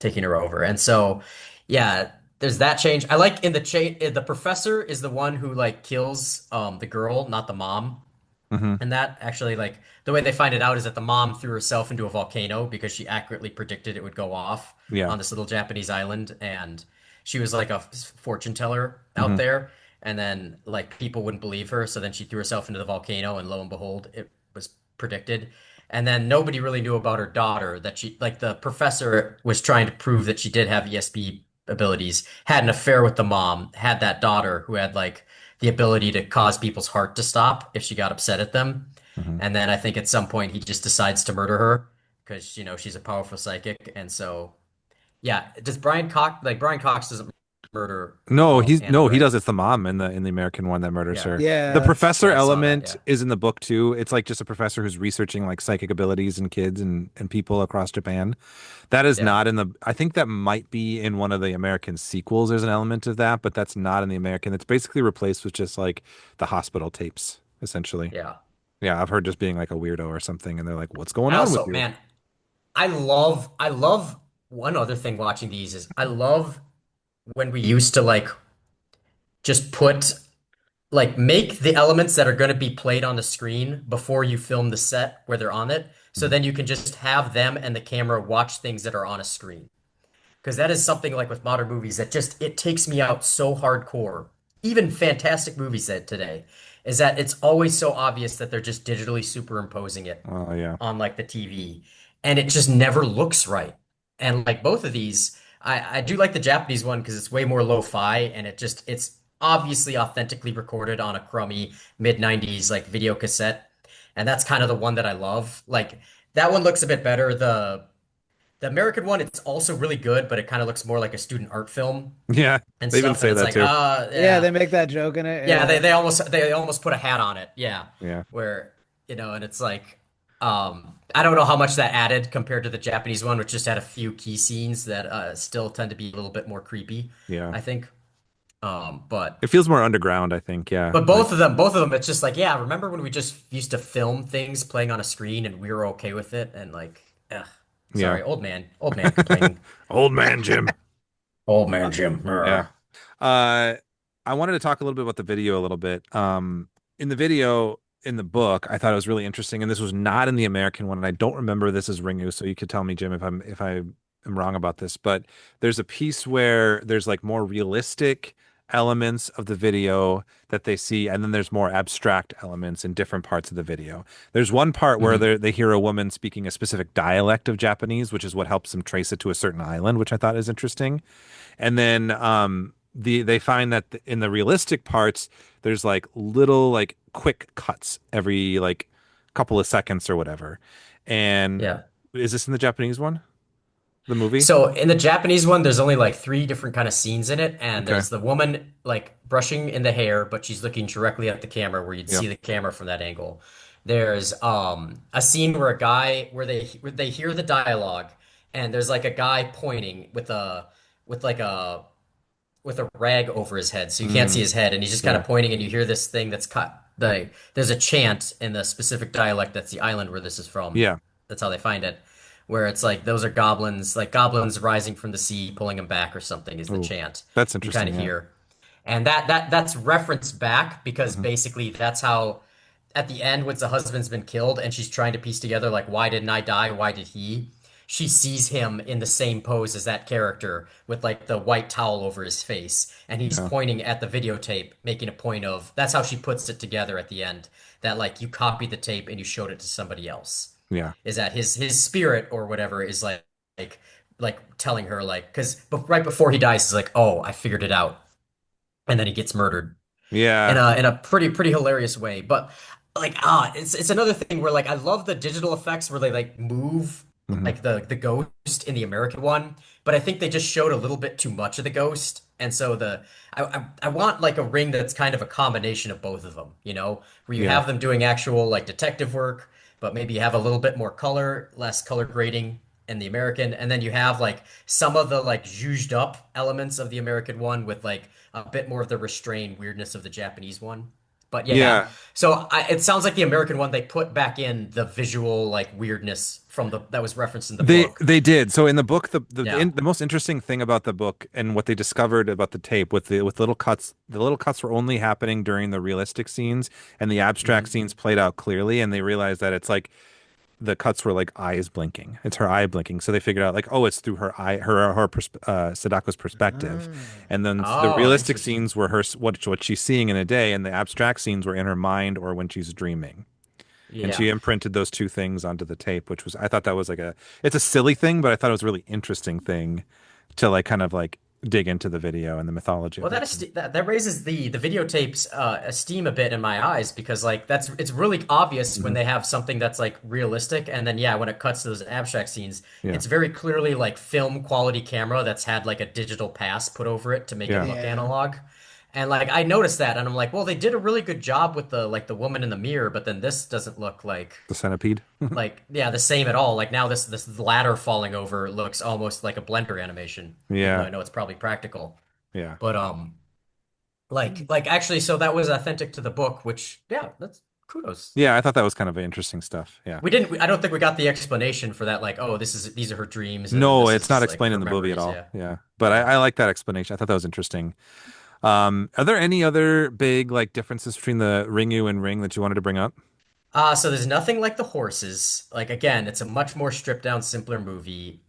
taking her over. And so, yeah, there's that change. I like in the professor is the one who like kills the girl, not the mom. Hmm. And that actually, like, the way they find it out is that the mom threw herself into a volcano because she accurately predicted it would go off Yeah. on this little Japanese island. And she was like a fortune teller out Hmm. there. And then, like, people wouldn't believe her. So then she threw herself into the volcano, and lo and behold, it was predicted. And then nobody really knew about her daughter that like, the professor was trying to prove that she did have ESP abilities, had an affair with the mom, had that daughter who had, like, the ability to cause people's heart to stop if she got upset at them. Hmm. And then I think at some point he just decides to murder her because she's a powerful psychic. And so yeah, does Brian Cox doesn't murder No, Anna, he right? does. It's the mom in the American one that murders Yeah. her. The yeah. professor Yeah, I saw that. element Yeah. is in the book too. It's like just a professor who's researching like psychic abilities in kids and people across Japan. That is Yeah. not in the. I think that might be in one of the American sequels. There's an element of that, but that's not in the American. It's basically replaced with just like the hospital tapes, essentially. Yeah. Yeah, I've heard just being like a weirdo or something, and they're like, "What's going I on with also, you?" man, I love one other thing watching these is I love when we used to like just put like make the elements that are going to be played on the screen before you film the set where they're on it. So Mhm. then you can just have them and the camera watch things that are on a screen. Because that is something like with modern movies that just it takes me out so hardcore. Even fantastic movies that today is that it's always so obvious that they're just digitally superimposing it Oh yeah, on like the TV, and it just never looks right. And like both of these, I do like the Japanese one because it's way more lo-fi and it's obviously authentically recorded on a crummy mid 90s like video cassette. And that's kind of the one that I love. Like that one looks a bit better. The American one, it's also really good, but it kind of looks more like a student art film yeah. and They even stuff. And say it's that like, too. Yeah, yeah. they make that joke in it. Yeah, Yeah. they almost put a hat on it. Yeah. Yeah, Where, and it's like I don't know how much that added compared to the Japanese one, which just had a few key scenes that still tend to be a little bit more creepy, yeah. I think. But It feels more underground, I think. Yeah, but like both of them, it's just like, yeah, remember when we just used to film things playing on a screen and we were okay with it and like, ugh, yeah. sorry, old man complaining. Old man Jim. Old man Jim. Yeah. Ugh. Uh, I wanted to talk a little bit about the video a little bit. In the video, in the book, I thought it was really interesting, and this was not in the American one, and I don't remember this as Ringu, so you could tell me, Jim, if I am wrong about this. But there's a piece where there's like more realistic elements of the video that they see, and then there's more abstract elements in different parts of the video. There's one part where Mhm. they hear a woman speaking a specific dialect of Japanese, which is what helps them trace it to a certain island, which I thought is interesting. And then they find that in the realistic parts, there's like little like quick cuts every like couple of seconds or whatever. And Yeah. is this in the Japanese one? The movie? So in the Japanese one, there's only like three different kind of scenes in it, and Okay. there's the woman like brushing in the hair, but she's looking directly at the camera where you'd Yep. see the camera from that angle. There's a scene where where they hear the dialogue, and there's like a guy pointing with like a with a rag over his head, so you can't see Mm, his head, and he's just kind yeah. of pointing, and you hear this thing that's cut. There's a chant in the specific dialect that's the island where this is from. Yeah. That's how they find it, where it's like those are goblins, like goblins rising from the sea, pulling them back or something is the Oh, chant that's you kind interesting. of Yeah. hear, and that's referenced back because Hmm. basically that's how at the end, once the husband's been killed and she's trying to piece together, like, why didn't I die? Why did he? She sees him in the same pose as that character with like the white towel over his face. And he's Yeah. pointing at the videotape, making a point of that's how she puts it together at the end. That like you copied the tape and you showed it to somebody else. Yeah. Is that his spirit or whatever is like like telling her like because right before he dies, he's like, oh, I figured it out. And then he gets murdered Yeah. in a pretty hilarious way. But like it's another thing where like I love the digital effects where they like move Hmm. like the ghost in the American one, but I think they just showed a little bit too much of the ghost. And so I want like a ring that's kind of a combination of both of them, where you Yeah. have them doing actual like detective work, but maybe you have a little bit more color, less color grading in the American, and then you have like some of the like zhuzhed up elements of the American one with like a bit more of the restrained weirdness of the Japanese one. But yeah, Yeah. so it sounds like the American one they put back in the visual like weirdness from the that was referenced in the book. They did. So in the book, Yeah. the most interesting thing about the book and what they discovered about the tape with the little cuts were only happening during the realistic scenes, and the abstract Hmm. scenes played out clearly, and they realized that it's like the cuts were like eyes blinking. It's her eye blinking. So they figured out like, oh, it's through her eye, Sadako's perspective. Ah. And then the Oh, realistic interesting. scenes were what she's seeing in a day, and the abstract scenes were in her mind or when she's dreaming. And she Yeah. imprinted those two things onto the tape, which was I thought that was like it's a silly thing, but I thought it was a really interesting thing to like kind of like dig into the video and the mythology Well, of it. that raises the videotapes esteem a bit in my eyes because like it's really obvious when Mhm. they have something that's like realistic and then yeah when it cuts to those abstract scenes Yeah. it's very clearly like film quality camera that's had like a digital pass put over it to make it Yeah. look Yeah. analog. And like I noticed that and I'm like, well, they did a really good job with the woman in the mirror, but then this doesn't look The centipede. like yeah the same at all. Like now this ladder falling over looks almost like a Blender animation, even though Yeah. I know it's probably practical. Yeah. But like actually, so that was authentic to the book, which yeah, that's Kudos. Yeah, I thought that was kind of interesting stuff. Yeah. I don't think we got the explanation for that. Like, oh, these are her dreams, and then No, this it's is not like explained her in the movie at memories. all. Yeah. Yeah. But Yeah. I like that explanation. I thought that was interesting. Are there any other big like differences between the Ringu and Ring that you wanted to bring up? So there's nothing like the horses. Like again, it's a much more stripped down, simpler movie.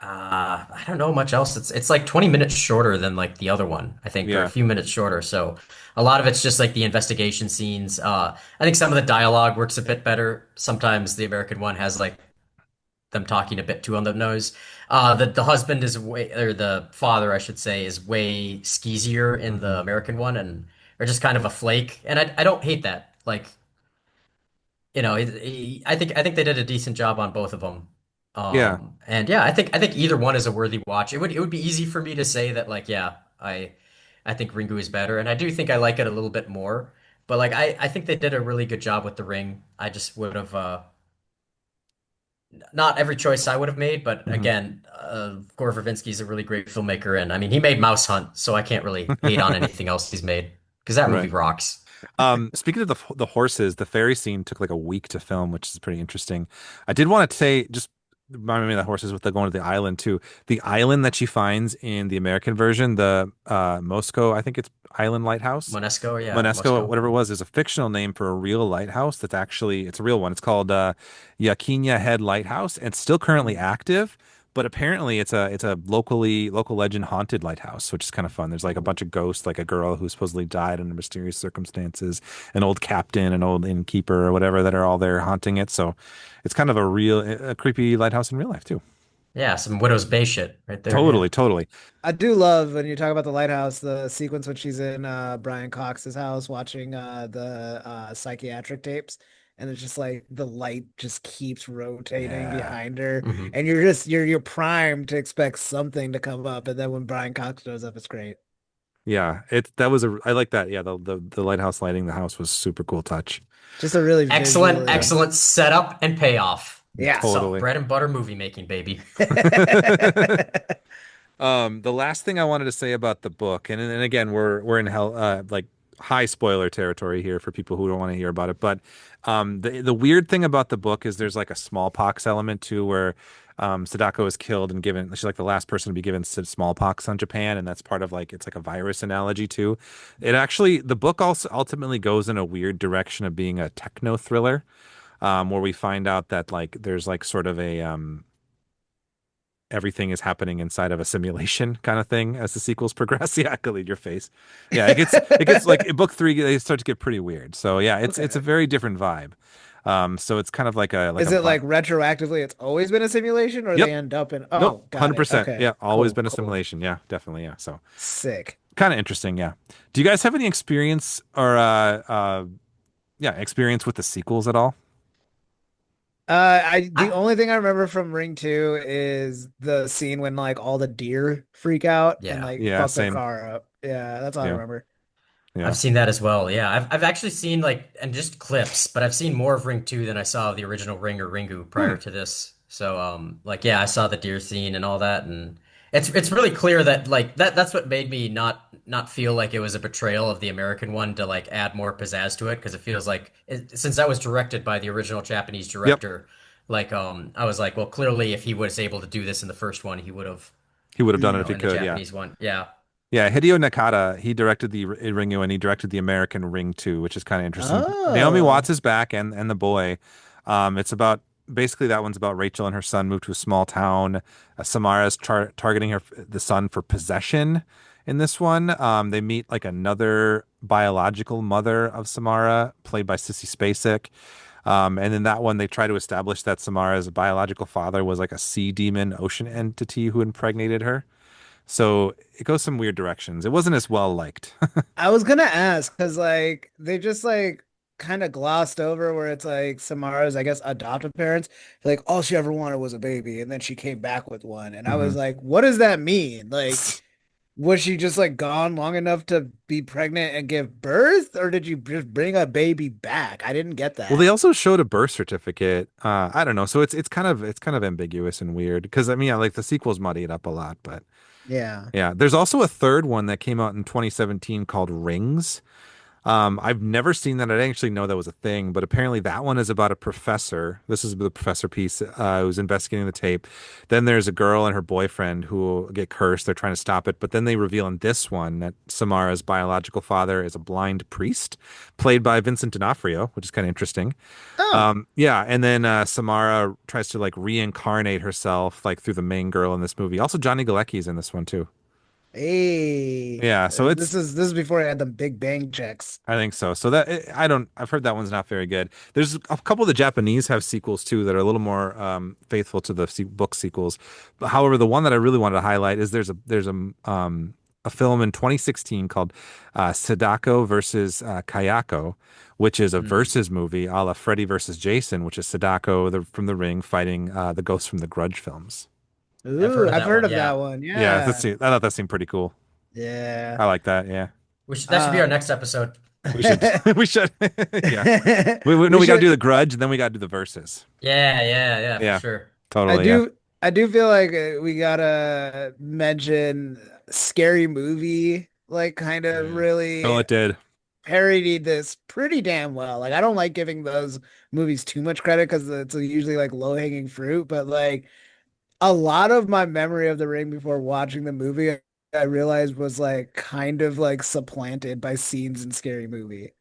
I don't know much else. It's like 20 minutes shorter than like the other one, I think, or a Yeah. few minutes shorter. So a lot of it's just like the investigation scenes. I think some of the dialogue works a bit better. Sometimes the American one has like them talking a bit too on the nose. The husband is way, or the father, I should say, is way skeezier in Hmm. the American one, and are just kind of a flake. And I don't hate that. Like I think they did a decent job on both of them. Yeah. And yeah, I think either one is a worthy watch. It would be easy for me to say that like yeah, I think Ringu is better, and I do think I like it a little bit more. But like I think they did a really good job with the ring. I just would have not every choice I would have made, but Hmm. again, Gore Verbinski is a really great filmmaker, and I mean he made Mouse Hunt, so I can't really hate on anything else he's made because that movie Right. rocks. Speaking of the horses, the ferry scene took like a week to film, which is pretty interesting. I did want to say, just remind me of the horses with the going to the island too. The island that she finds in the American version, the Moscow, I think it's Island Lighthouse. Monesco, yeah, Monesco, Moscow. whatever it was, is a fictional name for a real lighthouse that's actually it's a real one. It's called Yakinya Head Lighthouse, and it's still currently active. But apparently it's a local legend haunted lighthouse, which is kind of fun. There's like a bunch of ghosts, like a girl who supposedly died under mysterious circumstances, an old captain, an old innkeeper, or whatever that are all there haunting it. So it's kind of a creepy lighthouse in real life too. Yeah, some Widow's Bay shit right there. Yeah. Totally, totally. I do love when you talk about the lighthouse, the sequence when she's in Brian Cox's house watching the psychiatric tapes, and it's just like the light just keeps rotating Yeah. behind her, hmm and you're primed to expect something to come up, and then when Brian Cox shows up, it's great. Yeah. That was I like that. Yeah, the lighthouse lighting the house was super cool touch. Just a really Excellent, visually, excellent setup and payoff. yeah. So Totally. bread and butter movie making, baby. The last thing I wanted to say about the book, and again, we're in hell like high spoiler territory here for people who don't want to hear about it. But the weird thing about the book is there's like a smallpox element too, where Sadako is killed and given she's like the last person to be given smallpox on Japan, and that's part of like it's like a virus analogy too. It actually the book also ultimately goes in a weird direction of being a techno thriller, where we find out that like there's like sort of a everything is happening inside of a simulation kind of thing as the sequels progress. Yeah, I could lead your face. Yeah, it gets like in book three they start to get pretty weird. So yeah, it's a Okay. very different vibe. So it's kind of like Is a it like retroactively it's always been a simulation, or yep, they end up in, nope, oh, got it. 100%. Okay. Yeah, always Cool, been a cool. simulation. Yeah, definitely. Yeah. So Sick. kind of interesting. Yeah. Do you guys have any experience or yeah, experience with the sequels at all? The only thing I remember from Ring 2 is the scene when like all the deer freak out and Yeah, like Yeah, fuck their same. car up. Yeah, that's all I Yeah. remember. I've Yeah. seen that as well. Yeah, I've actually seen like and just clips, but I've seen more of Ring 2 than I saw of the original Ring or Ringu Hmm. prior to this. So like yeah, I saw the deer scene and all that, and it's really clear that like that's what made me not feel like it was a betrayal of the American one to like add more pizzazz to it because it feels like since that was directed by the original Japanese Yep. director, like I was like, well, clearly if he was able to do this in the first one, he would have, He would have done you it Mm. if know, he in the could. Yeah. Japanese one. Yeah. Yeah, Hideo Nakata, he directed the Ringu and he directed the American Ring too, which is kind of interesting. Naomi Oh. Watts is back and the boy. It's about basically that one's about Rachel and her son moved to a small town. Samara's targeting the son for possession in this one. They meet like another biological mother of Samara, played by Sissy Spacek. And in that one, they try to establish that Samara's biological father was like a sea demon ocean entity who impregnated her. So it goes some weird directions. It wasn't as well liked. I was gonna ask because like they just like kind of glossed over where it's like Samara's, I guess, adoptive parents. Like all she ever wanted was a baby, and then she came back with one. And I was Hmm. like, what does that mean? Like, was she just like gone long enough to be pregnant and give birth, or did you just bring a baby back? I didn't get Well, that. they also showed a birth certificate. I don't know. So it's kind of ambiguous and weird because I mean, yeah, like the sequels muddy it up a lot, but Yeah. yeah, there's also a third one that came out in 2017 called Rings. I've never seen that. I didn't actually know that was a thing, but apparently that one is about a professor. This is the professor piece who's investigating the tape. Then there's a girl and her boyfriend who will get cursed. They're trying to stop it, but then they reveal in this one that Samara's biological father is a blind priest, played by Vincent D'Onofrio, which is kind of interesting. Oh, Yeah, and then Samara tries to like reincarnate herself like through the main girl in this movie. Also, Johnny Galecki's in this one too. hey, Yeah, so this it's is before I had the Big Bang checks. I think so. So that I don't. I've heard that one's not very good. There's a couple of the Japanese have sequels too that are a little more faithful to the book sequels. But however, the one that I really wanted to highlight is there's a film in 2016 called Sadako versus Kayako, which is a Mm. versus movie a la Freddy versus Jason, which is Sadako from The Ring fighting the ghost from the Grudge films. I've Ooh, heard of I've that heard one. of that Yeah. one. Yeah, Yeah, I thought that seemed pretty cool. yeah. I like that. Yeah, That should be our Um, next episode. we should we should yeah. No, we we got to should. do the Grudge, and then we got to do the verses. Yeah, for Yeah, sure. I totally. Yeah. do. I do feel like we gotta mention Scary Movie. Like, kind of Mm. Oh, really it did. parodied this pretty damn well. Like, I don't like giving those movies too much credit because it's usually like low hanging fruit. But like a lot of my memory of The Ring before watching the movie, I realized was like kind of like supplanted by scenes in Scary Movie.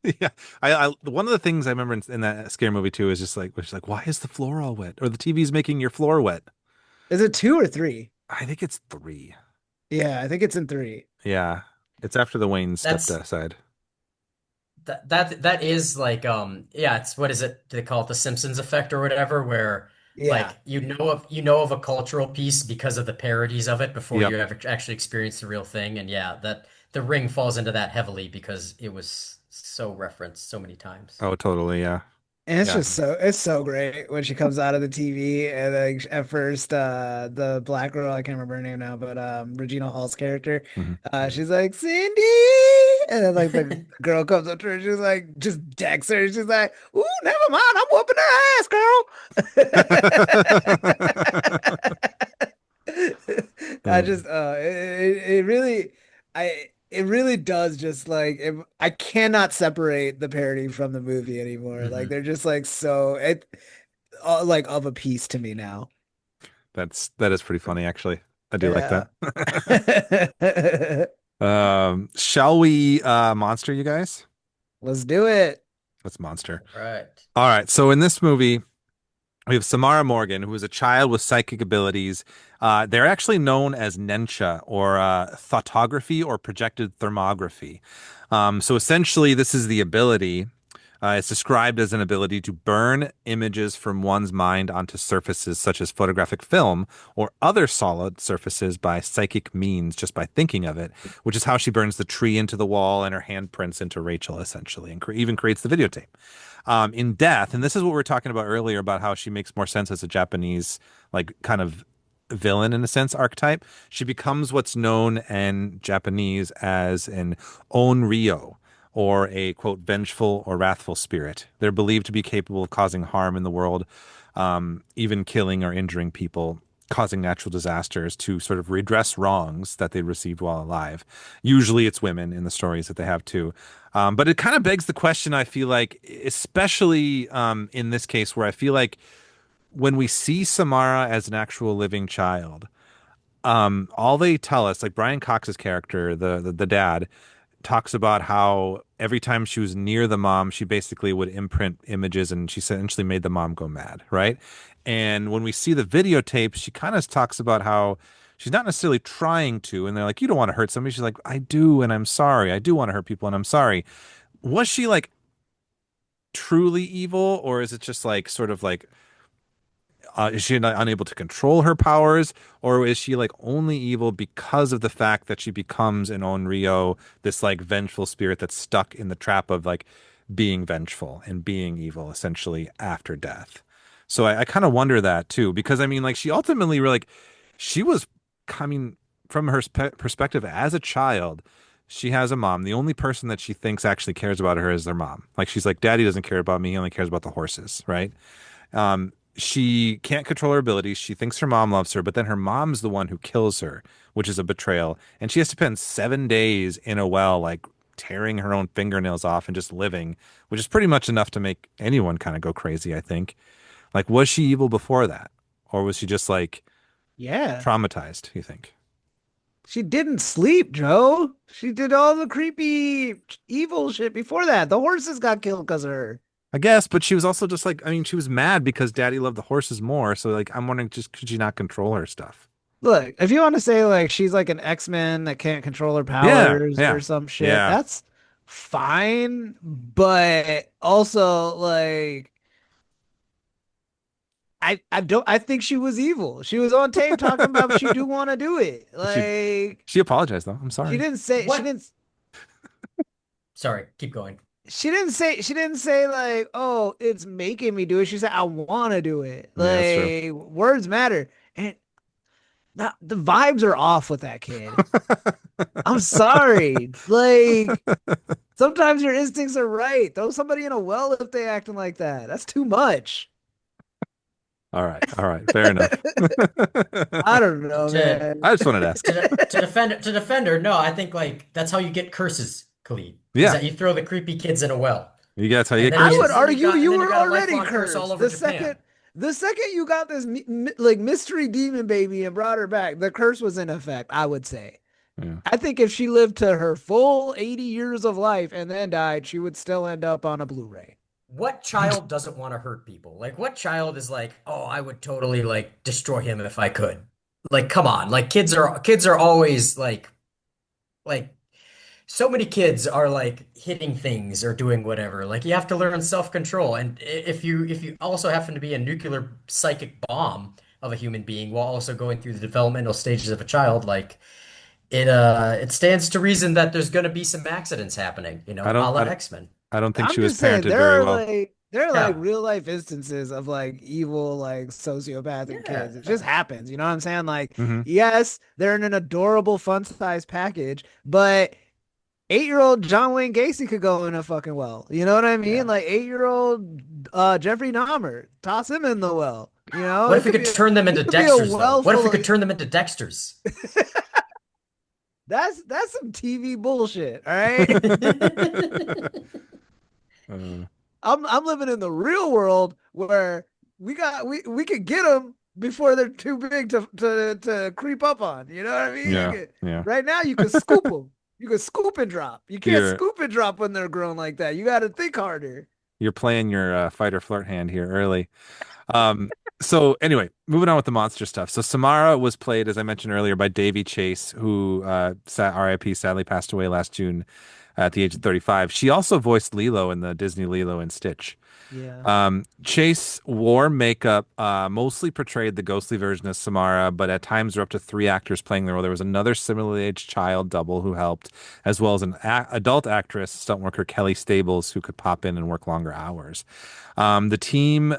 Yeah. One of the things I remember in that scary movie too is just like, which is like, why is the floor all wet? Or the TV's making your floor wet. Is it two or three? I think it's three. Yeah, I think it's in three. Yeah. It's after the Waynes stepped That's aside. that is like yeah, it's what is it? Do they call it the Simpsons effect or whatever, where Yeah. like you know of a cultural piece because of the parodies of it before Yep. you ever actually experience the real thing. And yeah, that The Ring falls into that heavily because it was so referenced so many times. Oh, totally. Yeah. And it's Yeah. just it's so great when she comes out of the TV and like at first the black girl, I can't remember her name now, but Regina Hall's character, Mhm. she's like Cindy, and then like the girl comes up to her, she's like just decks her, she's like, ooh, never mind, I'm whooping her ass, girl. I just it really it really does just like I cannot separate the parody from the movie anymore. Like Hmm. they're just like so like of a piece to me now. That is pretty funny, actually. I do like Yeah. that. Shall we monster you guys? Let's do it. Let's monster. Right. All right. So in this movie, we have Samara Morgan, who is a child with psychic abilities. They're actually known as Nensha or thoughtography or projected thermography. So essentially, this is the ability. It's described as an ability to burn images from one's mind onto surfaces such as photographic film or other solid surfaces by psychic means, just by thinking of it, which is how she burns the tree into the wall and her handprints into Rachel, essentially, and even creates the videotape. In death, and this is what we were talking about earlier about how she makes more sense as a Japanese, like kind of villain in a sense archetype. She becomes what's known in Japanese as an onryo, or a quote vengeful or wrathful spirit. They're believed to be capable of causing harm in the world, even killing or injuring people, causing natural disasters to sort of redress wrongs that they received while alive. Usually it's women in the stories that they have too. But it kind of begs the question, I feel like, especially in this case, where I feel like when we see Samara as an actual living child, all they tell us, like Brian Cox's character, the dad, talks about how every time she was near the mom, she basically would imprint images and she essentially made the mom go mad, right? And when we see the videotape, she kind of talks about how she's not necessarily trying to, and they're like, you don't want to hurt somebody. She's like, I do, and I'm sorry. I do want to hurt people, and I'm sorry. Was she like truly evil, or is it just like sort of like is she not unable to control her powers, or is she like only evil because of the fact that she becomes an Onryo, this like vengeful spirit that's stuck in the trap of like being vengeful and being evil essentially after death? So I kind of wonder that too, because I mean, like she ultimately like she was, I mean, from her perspective as a child, she has a mom. The only person that she thinks actually cares about her is their mom. Like she's like, Daddy doesn't care about me. He only cares about the horses, right? She can't control her abilities. She thinks her mom loves her, but then her mom's the one who kills her, which is a betrayal. And she has to spend 7 days in a well, like tearing her own fingernails off and just living, which is pretty much enough to make anyone kind of go crazy, I think. Like, was she evil before that? Or was she just like Yeah. traumatized, you think? She didn't sleep, Joe. She did all the creepy evil shit before that. The horses got killed because of her. I guess, but she was also just like, I mean, she was mad because daddy loved the horses more. So like, I'm wondering, just could she not control her stuff? Look, if you want to say like she's like an X-Men that can't control her Yeah, powers yeah, or some shit, yeah. that's fine. But also like I think she was evil. She was on tape talking about she do want to do it. She Like she apologized though. I'm she sorry. didn't say she What? didn't Sorry, keep going. she didn't say like, oh, it's making me do it. She said I want to do it. Yeah, that's true. Like words matter. And the vibes are off with that kid. I'm sorry. Like sometimes your instincts are right. Throw somebody in a well if they acting like that. That's too much. All right, all right, fair enough. I don't know, To man. I just wanted to ask. to defend her, no, I think like that's how you get curses, Khalid. Is Yeah, that you throw the creepy kids in a well. that's how you And get then I you would curses. then you argue got and you then you were got a already lifelong curse all cursed. over Japan. The second you got this like mystery demon baby and brought her back, the curse was in effect, I would say. Yeah. I think if she lived to her full 80 years of life and then died, she would still end up on a Blu-ray. What child doesn't want to hurt people? Like what child is like, "Oh, I would totally like destroy him if I could." Like come on. Like kids are always like so many kids are like hitting things or doing whatever. Like you have to learn self-control. And if you also happen to be a nuclear psychic bomb of a human being while also going through the developmental stages of a child, like it stands to reason that there's gonna be some accidents happening, I a don't, la I don't, X-Men. I don't think I'm she was just saying parented very well. there are like Yeah. real life instances of like evil like sociopathic Yeah. kids. It just happens. You know what I'm saying? Like, Hmm. yes, they're in an adorable fun size package, but 8-year-old John Wayne Gacy could go in a fucking well. You know what I mean? Yeah. Like 8-year-old Jeffrey Dahmer, toss him in the well. You know, What if we could turn them it into could be a Dexters though? well What if full we of could turn them into Dexters? that's some TV bullshit. All right. Uh, I'm living in the real world where we could get them before they're too big to creep up on. You know what I mean? yeah, yeah. Right now you can scoop them. You can scoop and drop. You can't You're scoop and drop when they're grown like that. You got to think harder. you're playing your fight or flirt hand here early. Um, so anyway, moving on with the monster stuff. So Samara was played, as I mentioned earlier, by Daveigh Chase, who RIP sadly passed away last June at the age of 35. She also voiced Lilo in the Disney Lilo and Stitch. Yeah. Chase wore makeup, mostly portrayed the ghostly version of Samara, but at times there were up to three actors playing the role. There was another similarly aged child double who helped, as well as an adult actress, stunt worker Kelly Stables, who could pop in and work longer hours. The team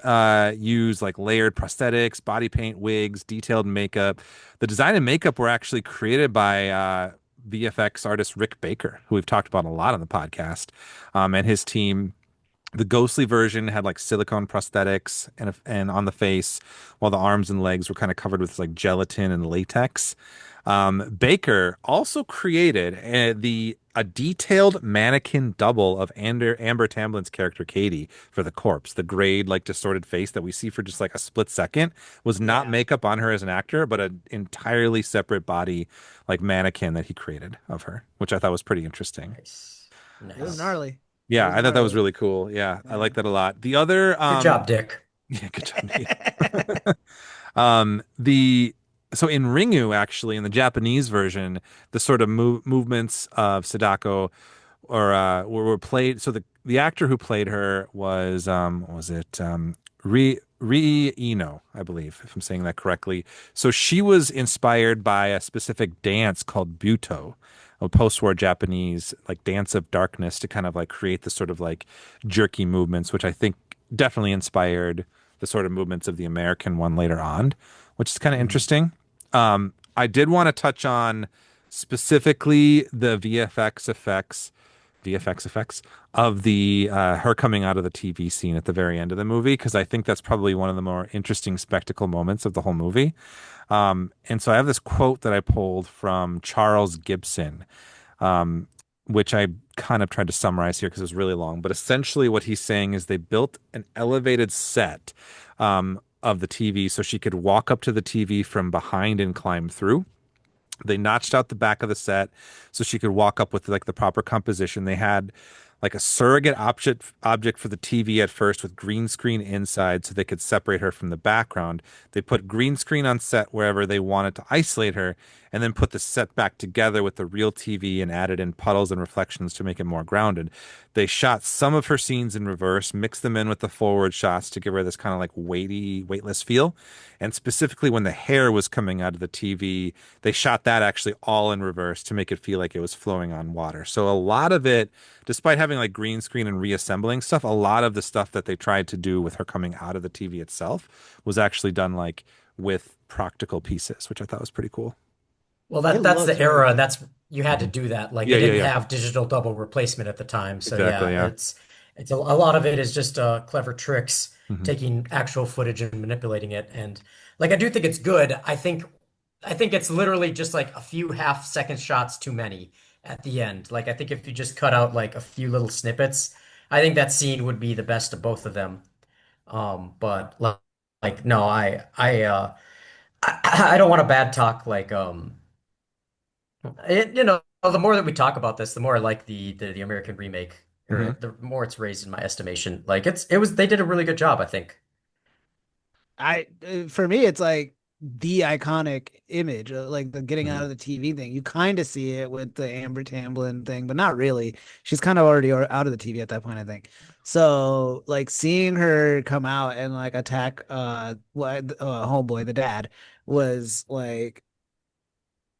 used like layered prosthetics, body paint, wigs, detailed makeup. The design and makeup were actually created by VFX artist Rick Baker, who we've talked about a lot on the podcast, and his team. The ghostly version had like silicone prosthetics and on the face, while the arms and legs were kind of covered with like gelatin and latex. Baker also created a detailed mannequin double of Amber Tamblin's character Katie for the corpse. The grayed, like distorted face that we see for just like a split second was not Yeah. makeup on her as an actor, but an entirely separate body, like mannequin that he created of her, which I thought was pretty interesting. Nice. It was Nice. gnarly. It Yeah, was I thought that was gnarly. really cool. Yeah, I Yeah. like that a lot. The other, Good job, Dick. yeah, good job, Nate. The so in Ringu, actually, in the Japanese version, the sort of movements of Sadako were played. So the actor who played her was it Rie Ino, I believe, if I'm saying that correctly. So she was inspired by a specific dance called Buto, a post-war Japanese like dance of darkness to kind of like create the sort of like jerky movements, which I think definitely inspired the sort of movements of the American one later on, which is kind of interesting. I did want to touch on specifically the VFX effects of the her coming out of the TV scene at the very end of the movie, because I think that's probably one of the more interesting spectacle moments of the whole movie. And so I have this quote that I pulled from Charles Gibson. which I kind of tried to summarize here because it was really long. But essentially, what he's saying is they built an elevated set of the TV so she could walk up to the TV from behind and climb through. They notched out the back of the set so she could walk up with like the proper composition. They had like a surrogate object for the TV at first with green screen inside so they could separate her from the background. They put green screen on set wherever they wanted to isolate her and then put the set back together with the real TV and added in puddles and reflections to make it more grounded. They shot some of her scenes in reverse, mixed them in with the forward shots to give her this kind of like weightless feel. And specifically when the hair was coming out of the TV, they shot that actually all in reverse to make it feel like it was flowing on water. So a lot of it, despite having like green screen and reassembling stuff, a lot of the stuff that they tried to do with her coming out of the TV itself was actually done like with practical pieces, which I thought was pretty cool. Well, that's the era. That's you had to do that. Like Yeah, they yeah, didn't yeah. have digital double replacement at the time. So Exactly, yeah, yeah. it's a lot of it is just clever tricks, Mhm. taking actual footage and manipulating it. And like I do think it's good. I think it's literally just like a few half-second shots too many at the end. Like I think if you just cut out like a few little snippets, I think that scene would be the best of both of them. But like no, I don't want to bad talk like the more that we talk about this, the more I like the American remake, or Mhm. the more it's raised in my estimation. Like it was they did a really good job, I think. For me, it's like the iconic image, like the getting out Mhm. of the TV thing. You kind of see it with the Amber Tamblyn thing, but not really. She's kind of already out of the TV at that point, I think. So, like seeing her come out and like attack homeboy, the dad, was like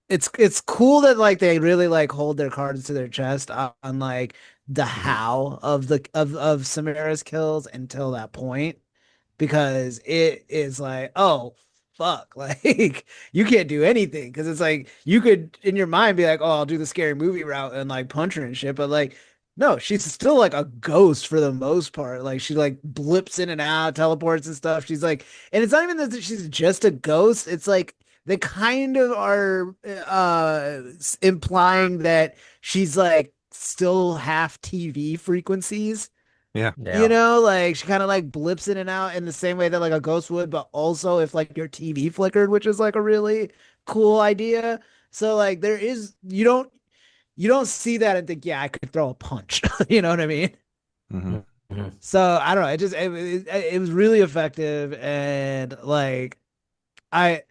it's cool that like they really like hold their cards to their chest on like the how of of Samara's kills until that point, because it is like, oh fuck, like you can't do anything, because it's like you could in your mind be like, oh, I'll do the scary movie route and like punch her and shit, but like no, she's still like a ghost for the most part. Like she like blips in and out, teleports and stuff. She's like, and it's not even that she's just a ghost. It's like they kind of are implying that she's like still half TV frequencies, Yeah. you Yeah. know, like she kind of like blips in and out in the same way that like a ghost would, but also if like your TV flickered, which is like a really cool idea. So like there is you don't see that and think, yeah, I could throw a punch. You know what I mean? Mhm. Mhm. So I don't know. It was really effective, and like I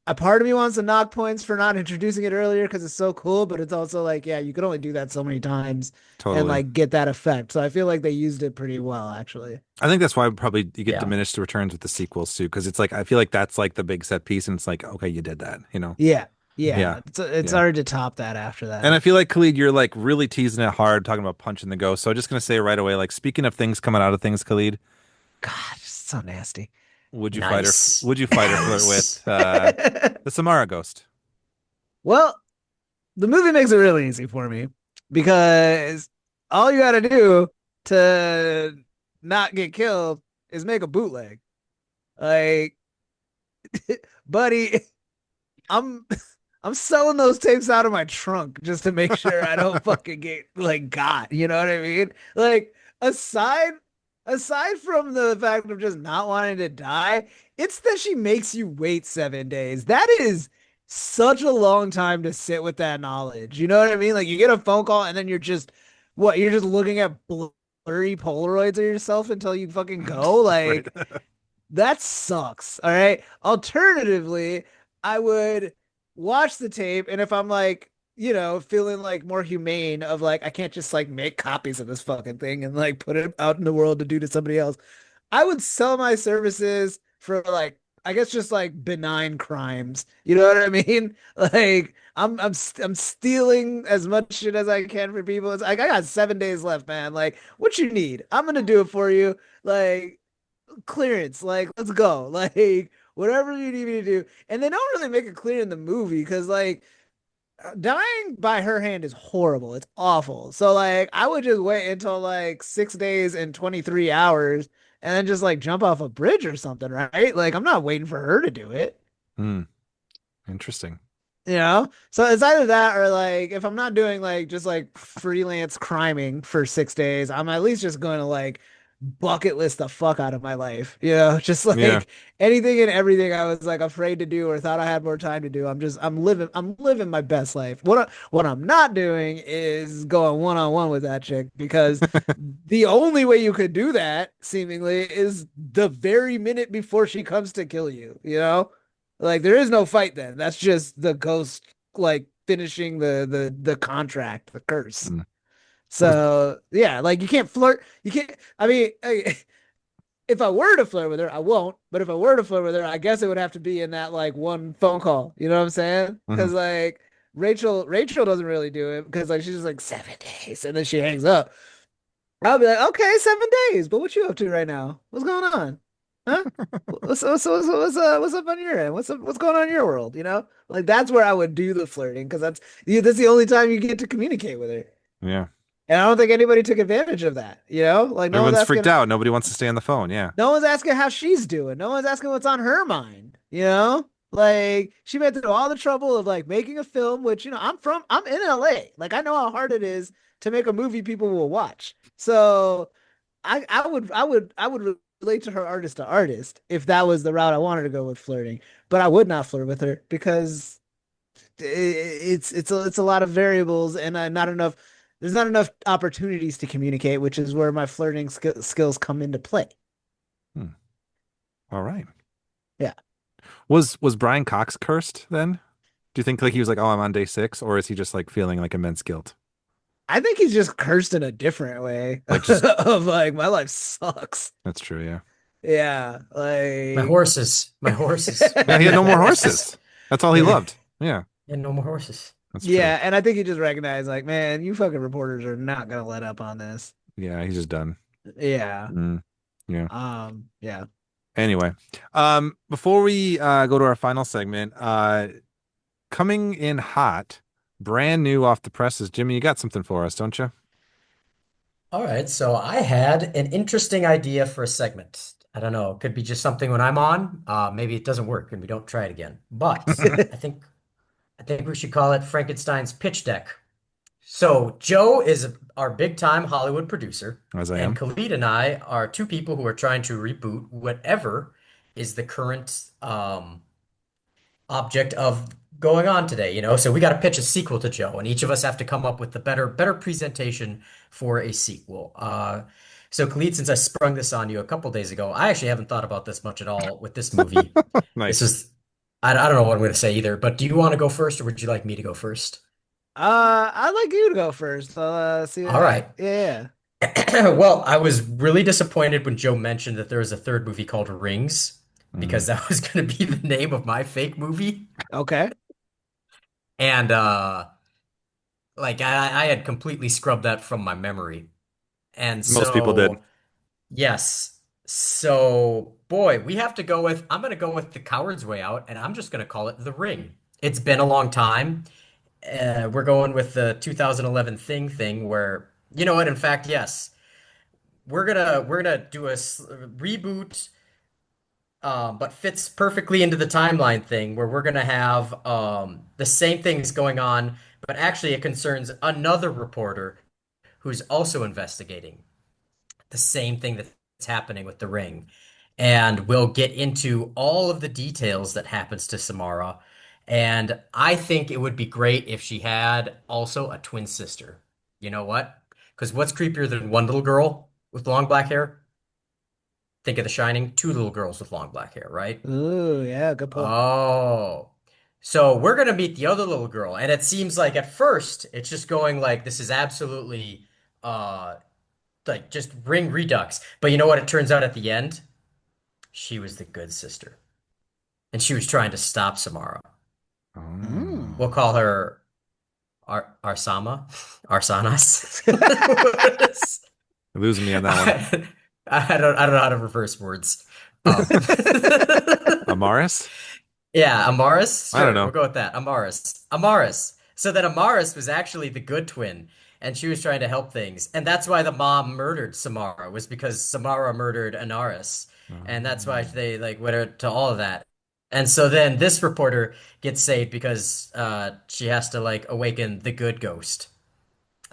a part of me wants to knock points for not introducing it earlier because it's so cool, but it's also like, yeah, you could only do that so many times and Totally. like get that effect. So I feel like they used it pretty well, actually. I think that's why probably you get Yeah. diminished returns with the sequels too, because it's like I feel like that's like the big set piece, and it's like okay, you did that, you know? Yeah. Yeah, Yeah. It's yeah. hard to top that after And that. I feel like Khalid, you're like really teasing it hard, talking about punching the ghost. So I'm just gonna say right away, like speaking of things coming out of things, Khalid, God, it's so nasty. Nice. would you fight or flirt Nice. with the Samara ghost? Well, the movie makes it really easy for me because all you got to do to not get killed is make a bootleg. Like, buddy, I'm I'm selling those tapes out of my trunk just to make sure I don't fucking get like got. You know what I mean? Like aside aside from the fact of just not wanting to die, it's that she makes you wait 7 days. That is such a long time to sit with that knowledge. You know what I mean? Like you get a phone call and then you're just what? You're just looking at blurry Polaroids of yourself until you fucking go. Right. Like that sucks. All right. Alternatively, I would watch the tape, and if I'm like, you know, feeling like more humane of like, I can't just like make copies of this fucking thing and like put it out in the world to do to somebody else. I would sell my services for like, I guess just like benign crimes. You know what I mean? Like I'm stealing as much shit as I can for people. It's like I got 7 days left, man. Like, what you need? I'm gonna do it for you. Like clearance. Like, let's go. Like, whatever you need me to do. And they don't really make it clear in the movie because, like, dying by her hand is horrible. It's awful. So, like, I would just wait until like 6 days and 23 hours and then just like jump off a bridge or something, right? Like, I'm not waiting for her to do it. Hmm. Interesting. You know? So it's either that or like if I'm not doing like just like freelance criming for 6 days, I'm at least just going to like bucket list the fuck out of my life. You know, just Yeah. like anything and everything I was like afraid to do or thought I had more time to do. I'm living my best life. What I'm not doing is going one on one with that chick because the only way you could do that seemingly is the very minute before she comes to kill you, you know? Like there is no fight then. That's just the ghost like finishing the contract, the curse. Mm. Was So yeah, like you can't flirt. You can't. I mean, if I were to flirt with her, I won't. But if I were to flirt with her, I guess it would have to be in that like one phone call. You know what I'm saying? mhm. Because like Rachel doesn't really do it because like she's just like 7 days and then she hangs up. I'll be like, okay, 7 days, but what you up to right now? What's going on? Huh? What's up on your end? What's going on in your world? You know, like that's where I would do the flirting because that's the only time you get to communicate with her. Yeah. And I don't think anybody took advantage of that. You know, like Everyone's freaked out. Nobody wants to stay on the phone. Yeah. no one's asking how she's doing. No one's asking what's on her mind. You know, like she went through all the trouble of like making a film, which I'm in LA. Like I know how hard it is to make a movie people will watch. So I would relate to her artist to artist if that was the route I wanted to go with flirting. But I would not flirt with her because it's a lot of variables and not enough. There's not enough opportunities to communicate, which is where my flirting skills come into play. Hmm. All right. Yeah. Was Brian Cox cursed then? Do you think like he was like, oh, I'm on day 6, or is he just like feeling like immense guilt? I think he's just cursed in a different way Like just of like my life sucks. that's true, yeah. Yeah, My like horses, my horses, Yeah, he had no my more horses. horses. That's all he loved. Yeah, Yeah, no more horses. that's true. yeah, and I think he just recognized like, man, you fucking reporters are not gonna let up on this. Yeah, he's just done. Yeah. Mm, yeah. Yeah. Anyway, before we go to our final segment, coming in hot, brand new off the presses, Jimmy, you got something for us, don't you? All right, so I had an interesting idea for a segment. I don't know, it could be just something when I'm on. Maybe it doesn't work and we don't try it again. But I think we should call it Frankenstein's pitch deck. So Joe is our big time Hollywood producer, As I and am. Khalid and I are two people who are trying to reboot whatever is the current object of going on today, you know? So we got to pitch a sequel to Joe, and each of us have to come up with the better presentation for a sequel. So Khalid, since I sprung this on you a couple days ago, I actually haven't thought about this much at all with this movie. This Nice. is I don't know what I'm going to say either, but do you want to go first or would you like me to go first? I'd like you to go first. See, All right. yeah. Well, I was really disappointed when Joe mentioned that there was a third movie called Rings Mm. because that was going to be the name of my fake movie. Okay. And like I had completely scrubbed that from my memory. And Most people did. so yes. So boy, we have to go with I'm going to go with The Coward's Way Out and I'm just going to call it The Ring. It's been a long time. We're going with the 2011 thing where you know what, in fact, yes. We're gonna do a reboot, but fits perfectly into the timeline thing where we're gonna have the same things going on, but actually it concerns another reporter who's also investigating the same thing that's happening with the ring. And we'll get into all of the details that happens to Samara. And I think it would be great if she had also a twin sister. You know what? Because what's creepier than one little girl with long black hair? Think of The Shining, two little girls with long black hair, right? Ooh, yeah, good pull. Oh. So we're gonna meet the other little girl, and it seems like at first it's just going like this is absolutely uh like just ring redux. But you know what it turns out at the end? She was the good sister. And she was trying to stop Samara. Oh. We'll Mm. call her Arsama. Arsanas. You're losing me on that one. I don't know how to reverse words. Um, Amaris? yeah, Amaris. I don't Sure, know. we'll go with that. Amaris. Amaris. So that Amaris was actually the good twin, and she was trying to help things. And that's why the mom murdered Samara, was because Samara murdered Anaris. And that's why Oh. they like went to all of that. And so then this reporter gets saved because she has to like awaken the good ghost.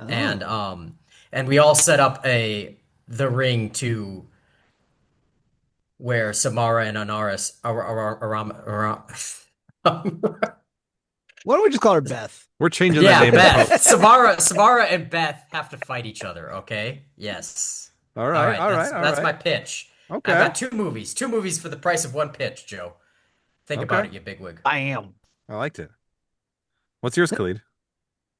And Oh. um and we all set up the ring to where Samara and Anaris Why don't we just call her Beth? We're changing that yeah, name in Beth. post. Samara and Beth have to fight each other, okay? Yes. All All right, right, all right, all that's right. my pitch. I've Okay, got two movies. Two movies for the price of one pitch, Joe. Think about okay. it, you bigwig. I am. I liked it. What's yours, Khalid?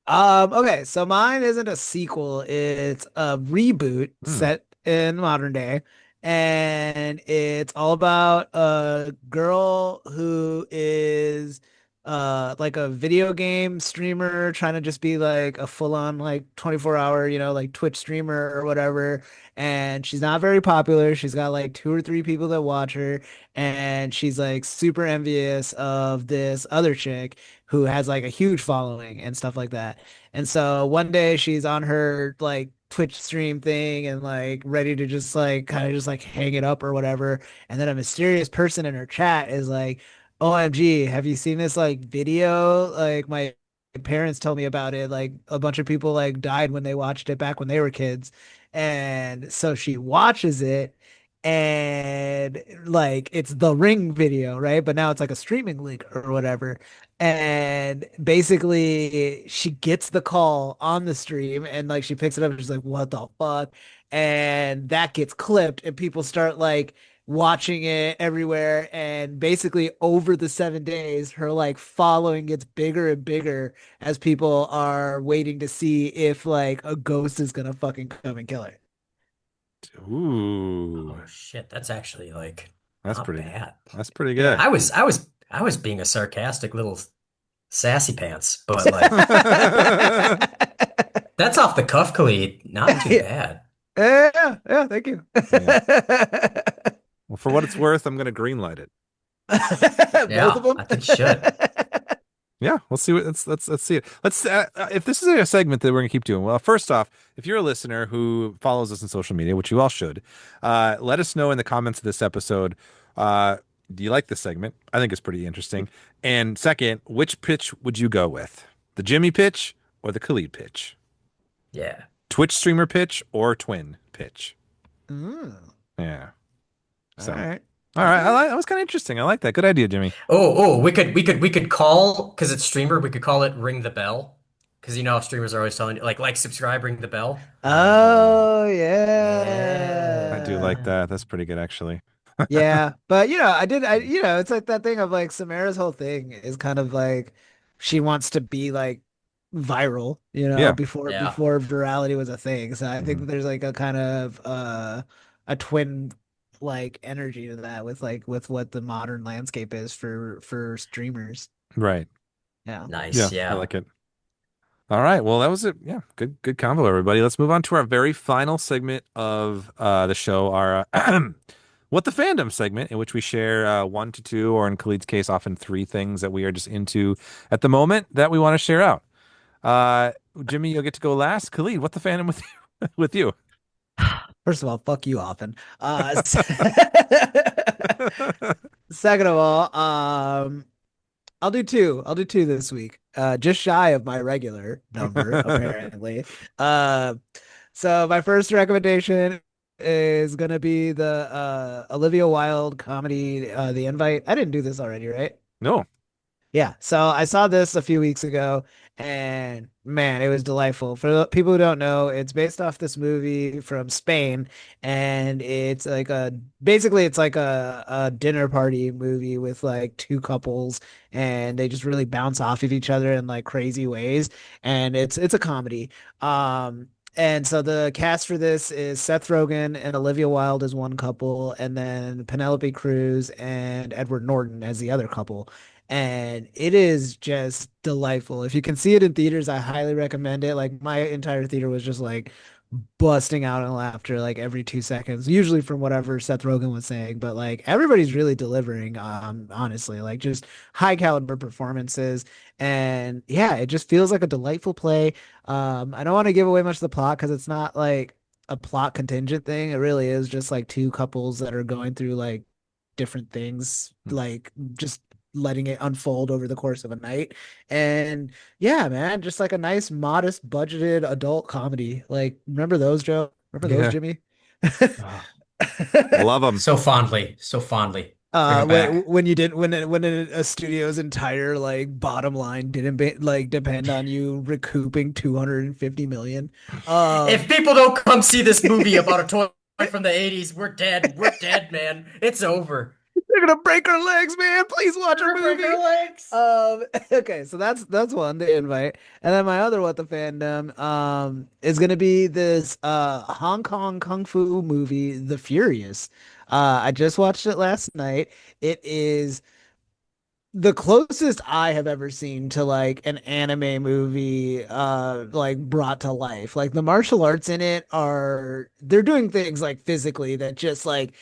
Okay, so mine isn't a sequel, it's a reboot Hmm. set in modern day, and it's all about a girl who is like a video game streamer trying to just be like a full-on like 24-hour, like Twitch streamer or whatever. And she's not very popular. She's got like two or three people that watch her, and she's like super envious of this other chick who has like a huge following and stuff like that. And so one day she's on her like Twitch stream thing and like ready to just like kind of just like hang it up or whatever. And then a mysterious person in her chat is like, OMG, have you seen this like video? Like my parents told me about it. Like a bunch of people like died when they watched it back when they were kids. And so she watches it and like it's the Ring video, right? But now it's like a streaming link or whatever. And basically, she gets the call on the stream and like she picks it up and she's like, what the fuck? And that gets clipped, and people start like watching it everywhere. And basically, over the 7 days, her like following gets bigger and bigger as people are waiting to see if like a ghost is gonna fucking come and kill her. Ooh, Oh shit, that's actually like that's not pretty. bad. That's pretty Yeah, good. I was being a sarcastic little sassy pants, but like that's off the cuff, Khalid. Not too Yeah, bad. yeah, yeah, thank you. Yeah. Well, for what it's worth, I'm gonna greenlight it. Both of Yeah, them. I think you should. Yeah, we'll see what let's see it. Let's if this is a segment that we're gonna keep doing. Well, first off, if you're a listener who follows us on social media, which you all should, let us know in the comments of this episode. Uh, do you like this segment? I think it's pretty interesting. And second, which pitch would you go with? The Jimmy pitch or the Khalid pitch? Yeah. Twitch streamer pitch or twin pitch? Mm, Yeah. all So, right. all right, that was kind of interesting. I like that. Good idea, Jimmy. We could call because it's streamer. We could call it ring the bell because you know how streamers are always telling you like subscribe, ring the bell. Oh, Oh I do like yeah. that. That's pretty good, actually. yeah. But it's like that thing of like Samara's whole thing is kind of like she wants to be like viral, Yeah. Yeah. before virality was a thing. So I think Mhm. that there's like a kind of a twin like energy to that with what the modern landscape is for streamers. Right. Yeah. Yeah, Nice. I Yeah. like it. All right. Well, that was it. Yeah, good combo, everybody. Let's move on to our very final segment of the show, our What the Fandom segment, in which we share one to two, or in Khalid's case, often three things that we are just into at the moment that we want to share out. Uh, Jimmy, you'll get to go last. Khalid, what the fandom with you? With you? First of all, fuck you often. Second of all, I'll do two. I'll do two this week. Just shy of my regular number, apparently. Uh, so my first recommendation is gonna be the Olivia Wilde comedy, The Invite. I didn't do this already, right? No. Yeah, so I saw this a few weeks ago, and man, it was delightful. For the people who don't know, it's based off this movie from Spain, and it's like basically it's like a dinner party movie with like two couples, and they just really bounce off of each other in like crazy ways, and it's a comedy. And so the cast for this is Seth Rogen and Olivia Wilde as one couple, and then Penelope Cruz and Edward Norton as the other couple, and it is just delightful. If you can see it in theaters, I highly recommend it. Like my entire theater was just like busting out in laughter like every 2 seconds, usually from whatever Seth Rogen was saying, but like everybody's really delivering, honestly, like just high caliber performances. And yeah, it just feels like a delightful play. I don't want to give away much of the plot because it's not like a plot contingent thing. It really is just like two couples that are going through like different things, like just letting it unfold over the course of a night. And yeah, man, just like a nice, modest, budgeted adult comedy. Like, remember those, Joe? Remember those, Yeah. Jimmy? Ah, love them. So fondly, so fondly. Bring it When back. you didn't when a studio's entire like bottom line didn't like depend on you recouping 250 million. If Um, people don't come see this movie about a toy from the 80s, we're dead. We're dead, man. It's over. they're gonna break our legs, man. Please watch our We're gonna break movie. our legs. Okay, so that's one, the invite. And then my other what the fandom is gonna be this Hong Kong kung fu movie, The Furious. I just watched it last night. It is the closest I have ever seen to like an anime movie like brought to life. Like the martial arts in it are they're doing things like physically that just like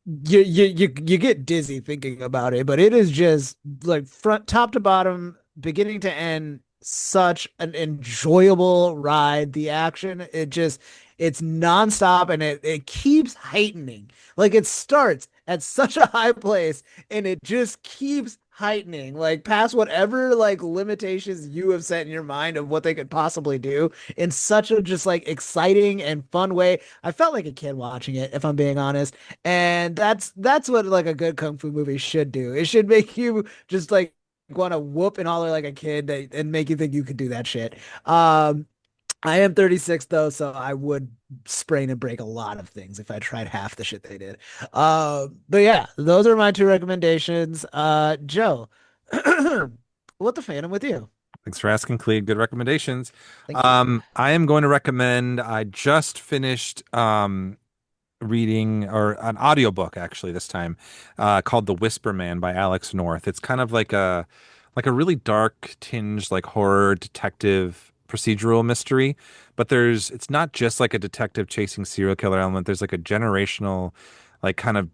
you get dizzy thinking about it, but it is just like front top to bottom, beginning to end, such an enjoyable ride. The action, it's nonstop and it keeps heightening. Like it starts at such a high place and it just keeps heightening, like past whatever like limitations you have set in your mind of what they could possibly do in such a just like exciting and fun way. I felt like a kid watching it, if I'm being honest. And that's what like a good kung fu movie should do. It should make you just like want to whoop and holler like a kid and make you think you could do that shit. Um, I am 36 though, so I would sprain and break a lot of things if I tried half the shit they did. But yeah, those are my two recommendations. Joe, what the fandom with you? Thanks for asking, Cleve. Good recommendations. Thank you. I am going to recommend, I just finished reading or an audiobook actually this time called The Whisper Man by Alex North. It's kind of like a really dark tinge like horror detective procedural mystery, but it's not just like a detective chasing serial killer element. There's like a generational like kind of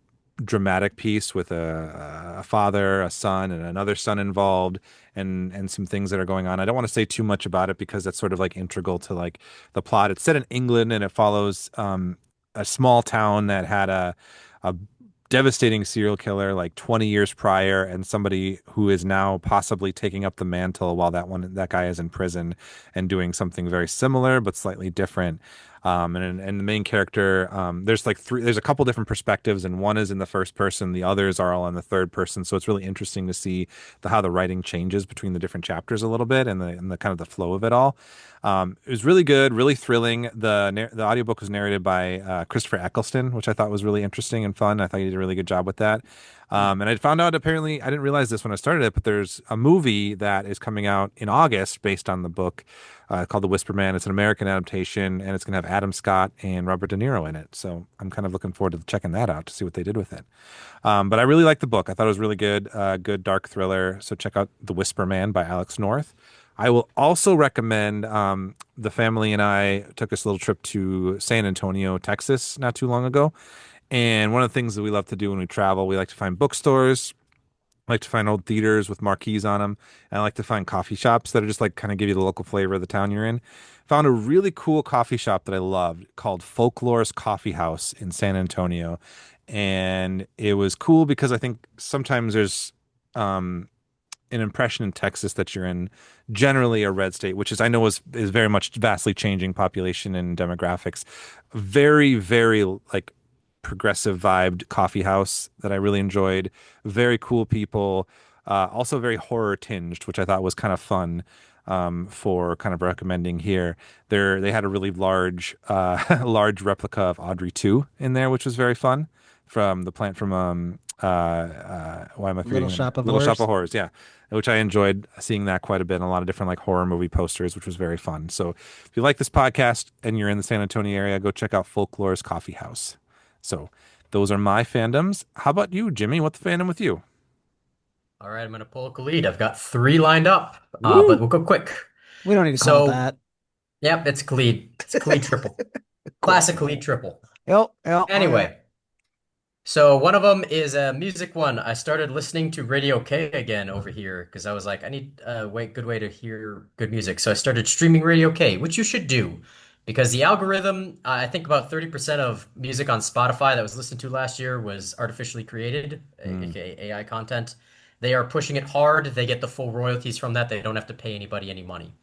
dramatic piece with a father, a son, and another son involved, and some things that are going on. I don't want to say too much about it because that's sort of like integral to like the plot. It's set in England and it follows a small town that had a devastating serial killer like 20 years prior, and somebody who is now possibly taking up the mantle while that guy is in prison and doing something very similar but slightly different. And the main character, there's a couple different perspectives, and one is in the first person, the others are all in the third person. So it's really interesting to see how the writing changes between the different chapters a little bit, and the kind of the flow of it all. It was really good, really thrilling. The audiobook was narrated by Christopher Eccleston, which I thought was really interesting and fun. I thought he did a really good job with that. And I found out, apparently, I didn't realize this when I started it, but there's a movie that is coming out in August based on the book called The Whisper Man. It's an American adaptation, and it's going to have Adam Scott and Robert De Niro in it. So I'm kind of looking forward to checking that out to see what they did with it. But I really liked the book. I thought it was really good, good dark thriller. So check out The Whisper Man by Alex North. I will also recommend the family and I took this little trip to San Antonio, Texas, not too long ago. And one of the things that we love to do when we travel, we like to find bookstores, like to find old theaters with marquees on them, and I like to find coffee shops that are just like kind of give you the local flavor of the town you're in. Found a really cool coffee shop that I loved called Folklore's Coffee House in San Antonio. And it was cool because I think sometimes there's an impression in Texas that you're in generally a red state, which is I know is very much vastly changing population and demographics. Very, very like progressive vibed coffee house that I really enjoyed. Very cool people. Also very horror tinged, which I thought was kind of fun for kind of recommending here. They had a really large large replica of Audrey 2 in there, which was very fun from the plant from why am I Little forgetting the name? Shop of Little Shop Horrors. of Horrors, yeah. Which I enjoyed seeing that quite a bit, and a lot of different like horror movie posters, which was very fun. So if you like this podcast and you're in the San Antonio area, go check out Folklore's Coffee House. So those are my fandoms. How about you, Jimmy? What's the fandom with you? All right, I'm gonna pull a lead. I've got three lined up, but Woo! we'll go quick. We don't need to call it So, that. yep, it's Khalid. It's Khalid triple. Cool. Classic Khalid triple. Yep, yep, okay. Anyway, so one of them is a music one. I started listening to Radio K again over here because I was like, I need a good way to hear good music. So I started streaming Radio K, which you should do. because the algorithm, I think about 30% of music on Spotify that was listened to last year was artificially created, Mm. aka AI content. They are pushing it hard. They get the full royalties from that. They don't have to pay anybody any money.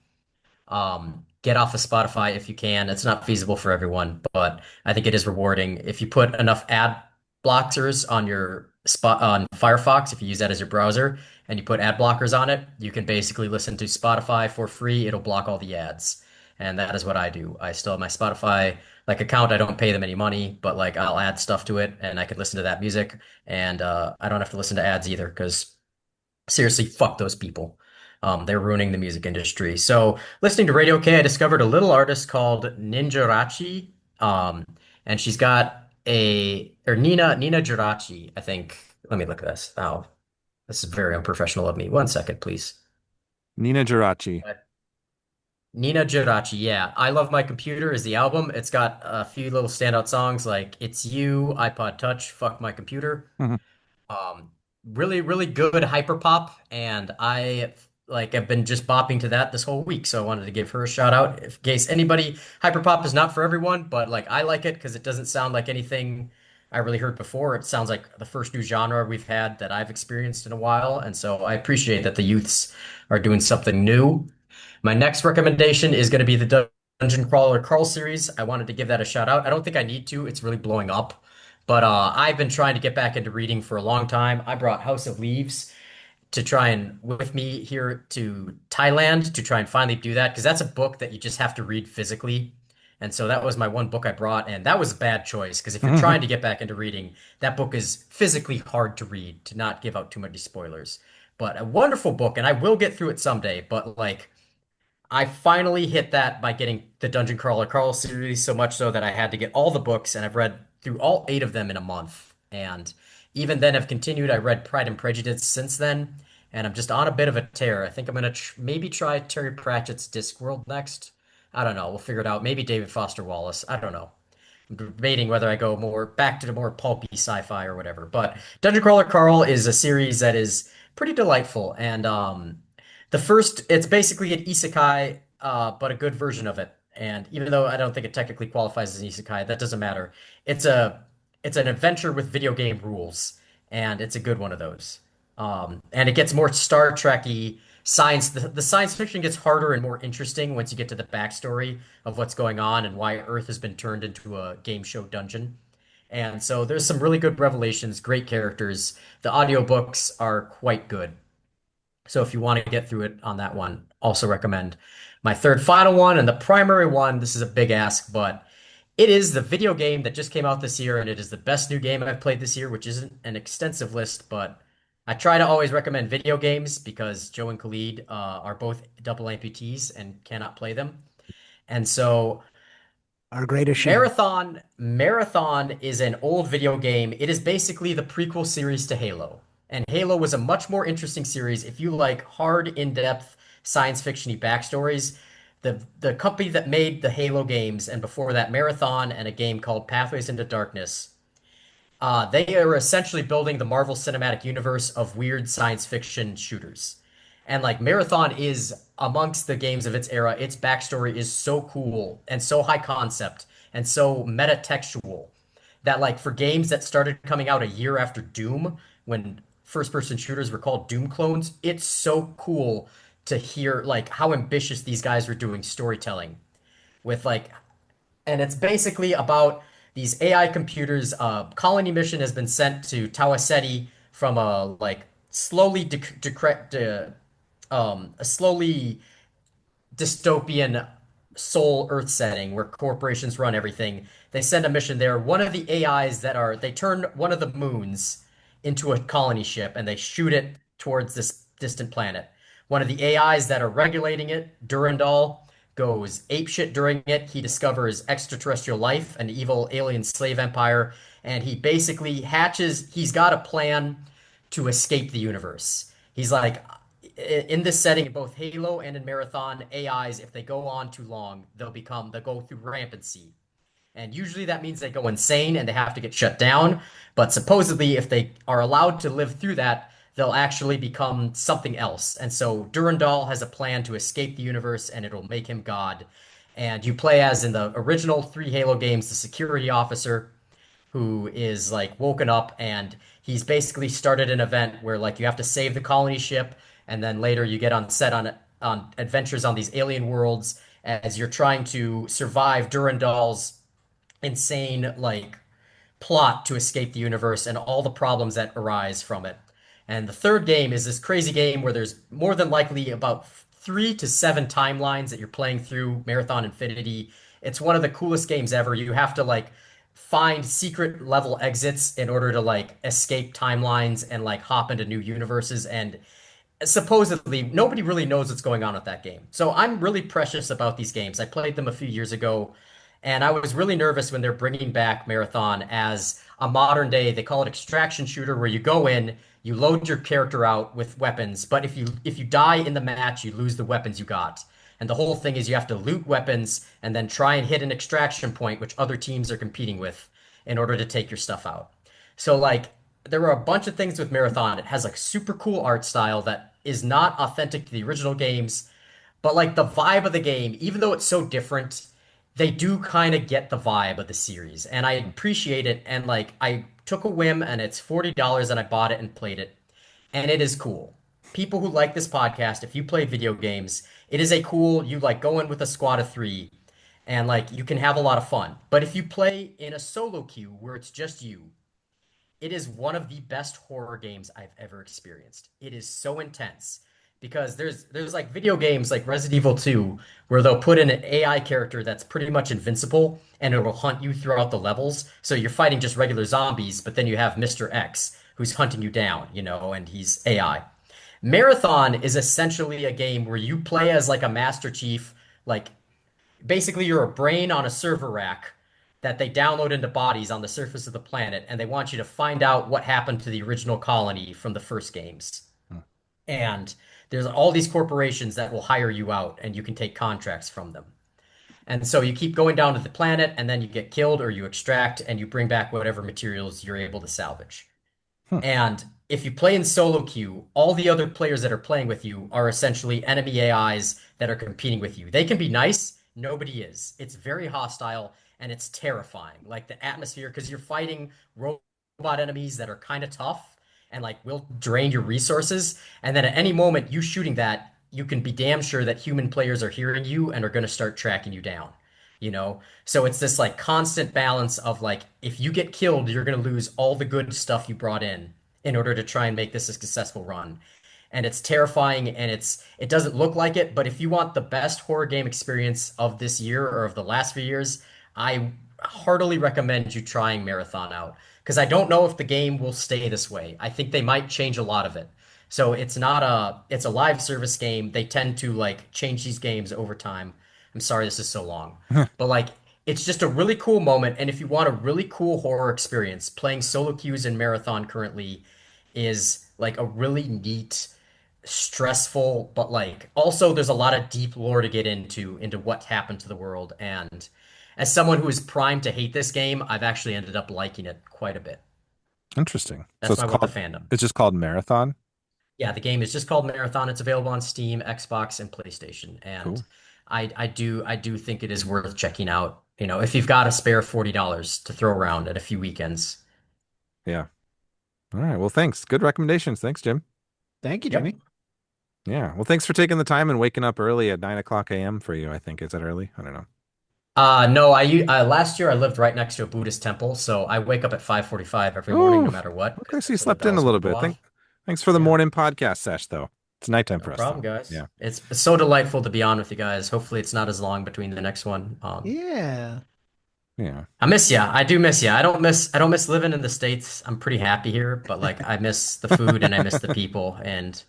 Get off of Spotify if you can. It's not feasible for everyone, but I think it is rewarding. If you put enough ad blockers on your spot on Firefox, if you use that as your browser and you put ad blockers on it, you can basically listen to Spotify for free. It'll block all the ads. And that is what I do. I still have my Spotify like account. I don't pay them any money, but like I'll add stuff to it and I can listen to that music. And I don't have to listen to ads either because seriously, fuck those people. They're ruining the music industry. So, listening to Radio K, I discovered a little artist called Ninjarachi. Um, and she's got or Nina Jirachi, I think. Let me look at this. Oh, this is very unprofessional of me. One second, please. Nina Geraci. Nina Jirachi, yeah. I Love My Computer is the album. It's got a few little standout songs like It's You, iPod Touch, Fuck My Computer. Mhm. Um, really, really good hyper pop, and I like have been just bopping to that this whole week. So I wanted to give her a shout out in case anybody hyper pop is not for everyone, but like I like it because it doesn't sound like anything I really heard before. It sounds like the first new genre we've had that I've experienced in a while, and so I appreciate that the youths are doing something new. My next recommendation is going to be the Dungeon Crawler Carl series. I wanted to give that a shout out. I don't think I need to. It's really blowing up. But I've been trying to get back into reading for a long time. I brought House of Leaves to try and with me here to Thailand to try and finally do that because that's a book that you just have to read physically. And so that was my one book I brought, and that was a bad choice because if you're trying to get back into reading, that book is physically hard to read to not give out too many spoilers. But a wonderful book, and I will get through it someday. But like I finally hit that by getting the Dungeon Crawler Carl series so much so that I had to get all the books, and I've read through all eight of them in a month. And even then, have continued. I read Pride and Prejudice since then, and I'm just on a bit of a tear. I think I'm gonna maybe try Terry Pratchett's Discworld next. I don't know. We'll figure it out. Maybe David Foster Wallace. I don't know. I'm debating whether I go more back to the more pulpy sci-fi or whatever. But Dungeon Crawler Carl is a series that is pretty delightful, and the first, it's basically an isekai, but a good version of it. And even though I don't think it technically qualifies as an isekai, that doesn't matter. It's a it's an adventure with video game rules, and it's a good one of those. And it gets more Star Trek-y science. The science fiction gets harder and more interesting once you get to the backstory of what's going on and why Earth has been turned into a game show dungeon. And so there's some really good revelations, great characters. The audiobooks are quite good. So if you want to get through it on that one, also recommend. My third final one and the primary one, this is a big ask, but it is the video game that just came out this year, and it is the best new game I've played this year, which isn't an extensive list, but I try to always recommend video games because Joe and Khalid are both double amputees and cannot play them. And so Our greatest shame. Marathon is an old video game. It is basically the prequel series to Halo. And Halo was a much more interesting series if you like hard, in-depth science fiction-y backstories. The company that made the Halo games and before that Marathon and a game called Pathways into Darkness, they are essentially building the Marvel Cinematic Universe of weird science fiction shooters. And like Marathon is amongst the games of its era, its backstory is so cool and so high concept and so meta-textual that like for games that started coming out a year after Doom, when first-person shooters were called Doom clones, it's so cool to hear like how ambitious these guys were doing storytelling with like and it's basically about these AI computers. Colony mission has been sent to Tawaseti from a like slowly a slowly dystopian soul Earth setting where corporations run everything. They send a mission there. One of the AIs they turn one of the moons into a colony ship and they shoot it towards this distant planet. One of the AIs that are regulating it, Durandal, goes apeshit during it. He discovers extraterrestrial life, an evil alien slave empire, and he basically he's got a plan to escape the universe. He's like, in this setting, in both Halo and in Marathon, AIs, if they go on too long, they'll go through rampancy. And usually that means they go insane and they have to get shut down. But supposedly, if they are allowed to live through that, they'll actually become something else. And so Durandal has a plan to escape the universe and it'll make him God. And you play as in the original three Halo games, the security officer who is like woken up and he's basically started an event where like you have to save the colony ship and then later you get on set on adventures on these alien worlds as you're trying to survive Durandal's insane like plot to escape the universe and all the problems that arise from it. And the third game is this crazy game where there's more than likely about 3 to 7 timelines that you're playing through Marathon Infinity. It's one of the coolest games ever. You have to like find secret level exits in order to like escape timelines and like hop into new universes. And supposedly nobody really knows what's going on with that game. So I'm really precious about these games. I played them a few years ago, and I was really nervous when they're bringing back Marathon as a modern day, they call it extraction shooter, where you go in, you load your character out with weapons, but if you die in the match, you lose the weapons you got. And the whole thing is you have to loot weapons and then try and hit an extraction point which other teams are competing with in order to take your stuff out. So like there were a bunch of things with Marathon. It has like super cool art style that is not authentic to the original games, but like the vibe of the game, even though it's so different, they do kind of get the vibe of the series. And I appreciate it. And like I took a whim and it's $40 and I bought it and played it. And it is cool. People who like this podcast, if you play video games, it is a cool, you like go in with a squad of three and like you can have a lot of fun. But if you play in a solo queue where it's just you, it is one of the best horror games I've ever experienced. It is so intense because there's like video games like Resident Evil 2 where they'll put in an AI character that's pretty much invincible and it will hunt you throughout the levels. So you're fighting just regular zombies, but then you have Mr. X who's hunting you down, and he's AI. Marathon is essentially a game where you play as like a Master Chief, like basically you're a brain on a server rack that they download into bodies on the surface of the planet, and they want you to find out what happened to the original colony from the first games. And there's all these corporations that will hire you out, and you can take contracts from them. And so you keep going down to the planet, and then you get killed or you extract, and you bring back whatever materials you're able to salvage. And if you play in solo queue, all the other players that are playing with you are essentially enemy AIs that are competing with you. They can be nice, nobody is. It's very hostile and it's terrifying. Like the atmosphere, because you're fighting robot enemies that are kind of tough and like will drain your resources. And then at any moment, you shooting that, you can be damn sure that human players are hearing you and are going to start tracking you down. So it's this like constant balance of like if you get killed you're going to lose all the good stuff you brought in order to try and make this a successful run. And it's terrifying and it doesn't look like it, but if you want the best horror game experience of this year or of the last few years, I heartily recommend you trying Marathon out because I don't know if the game will stay this way. I think they might change a lot of it. So it's a live service game. They tend to like change these games over time. I'm sorry this is so long. But like it's just a really cool moment. And if you want a really cool horror experience, playing solo queues in Marathon currently is like a really neat, stressful, but like also there's a lot of deep lore to get into what happened to the world. And as someone who is primed to hate this game, I've actually ended up liking it quite a bit. Interesting. So That's my what the fandom. It's just called Marathon. Yeah, the game is just called Marathon. It's available on Steam, Xbox, and PlayStation. And Cool. I do think it is worth checking out. If you've got a spare $40 to throw around at a few weekends. Yeah. All right. Well, thanks. Good recommendations. Thanks, Jim. Thank you, Yep. Jimmy. Yeah. Well, thanks for taking the time and waking up early at 9 o'clock a.m. for you, I think. Is that early? I don't know. No, last year I lived right next to a Buddhist temple, so I wake up at 5:45 every morning, no Oh, matter what. Okay, so you So the slept in a bells little will go bit. off. Thanks for the Yeah. morning podcast sesh, though. It's nighttime No for us, problem, though. guys. Yeah. It's so delightful to be on with you guys. Hopefully it's not as long between the next one. Yeah. Yeah. I miss you. I do miss you. I don't miss living in the States. I'm pretty happy here, but like I miss the food and I miss the people, and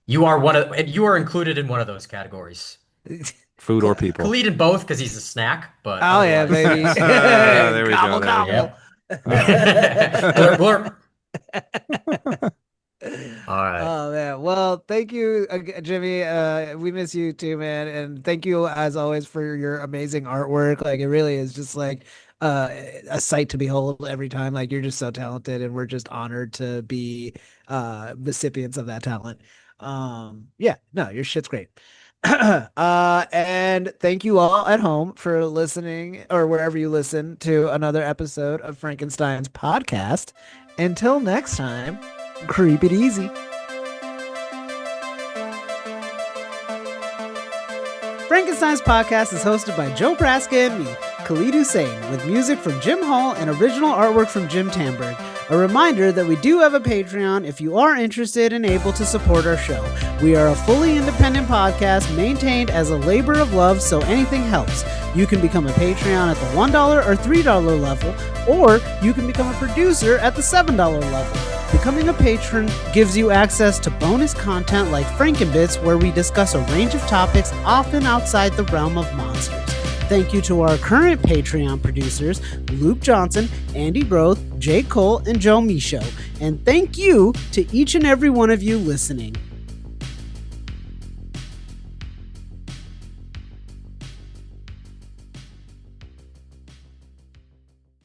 you are included in one of those categories. Food or people. Khalid in both because he's a snack, but Oh yeah, otherwise, baby. There we go, Gobble, there we gobble. Blurp, blurp. All right. Oh man. Well, thank you, Jimmy. We miss you too, man. And thank you as always for your amazing artwork. Like it really is just like a sight to behold every time. Like you're just so talented and we're just honored to be recipients of that talent. Yeah, no, your shit's great. And thank you all at home for listening, or wherever you listen, to another episode of Frankenstein's podcast. Until next time, creep it easy. Frankenstein's podcast is hosted by Joe Praska and me, Khalid Hussein, with music from Jim Hall and original artwork from Jim Tandberg. A reminder that we do have a Patreon if you are interested and able to support our show. We are a fully independent podcast maintained as a labor of love, so anything helps. You can become a Patreon at the $1 or $3 level, or you can become a producer at the $7 level. Becoming a patron gives you access to bonus content like Frankenbits, where we discuss a range of topics often outside the realm of monsters. Thank you to our current Patreon producers, Luke Johnson, Andy Groth, Jake Cole, and Joe Michaud. And thank you to each and every one of you listening.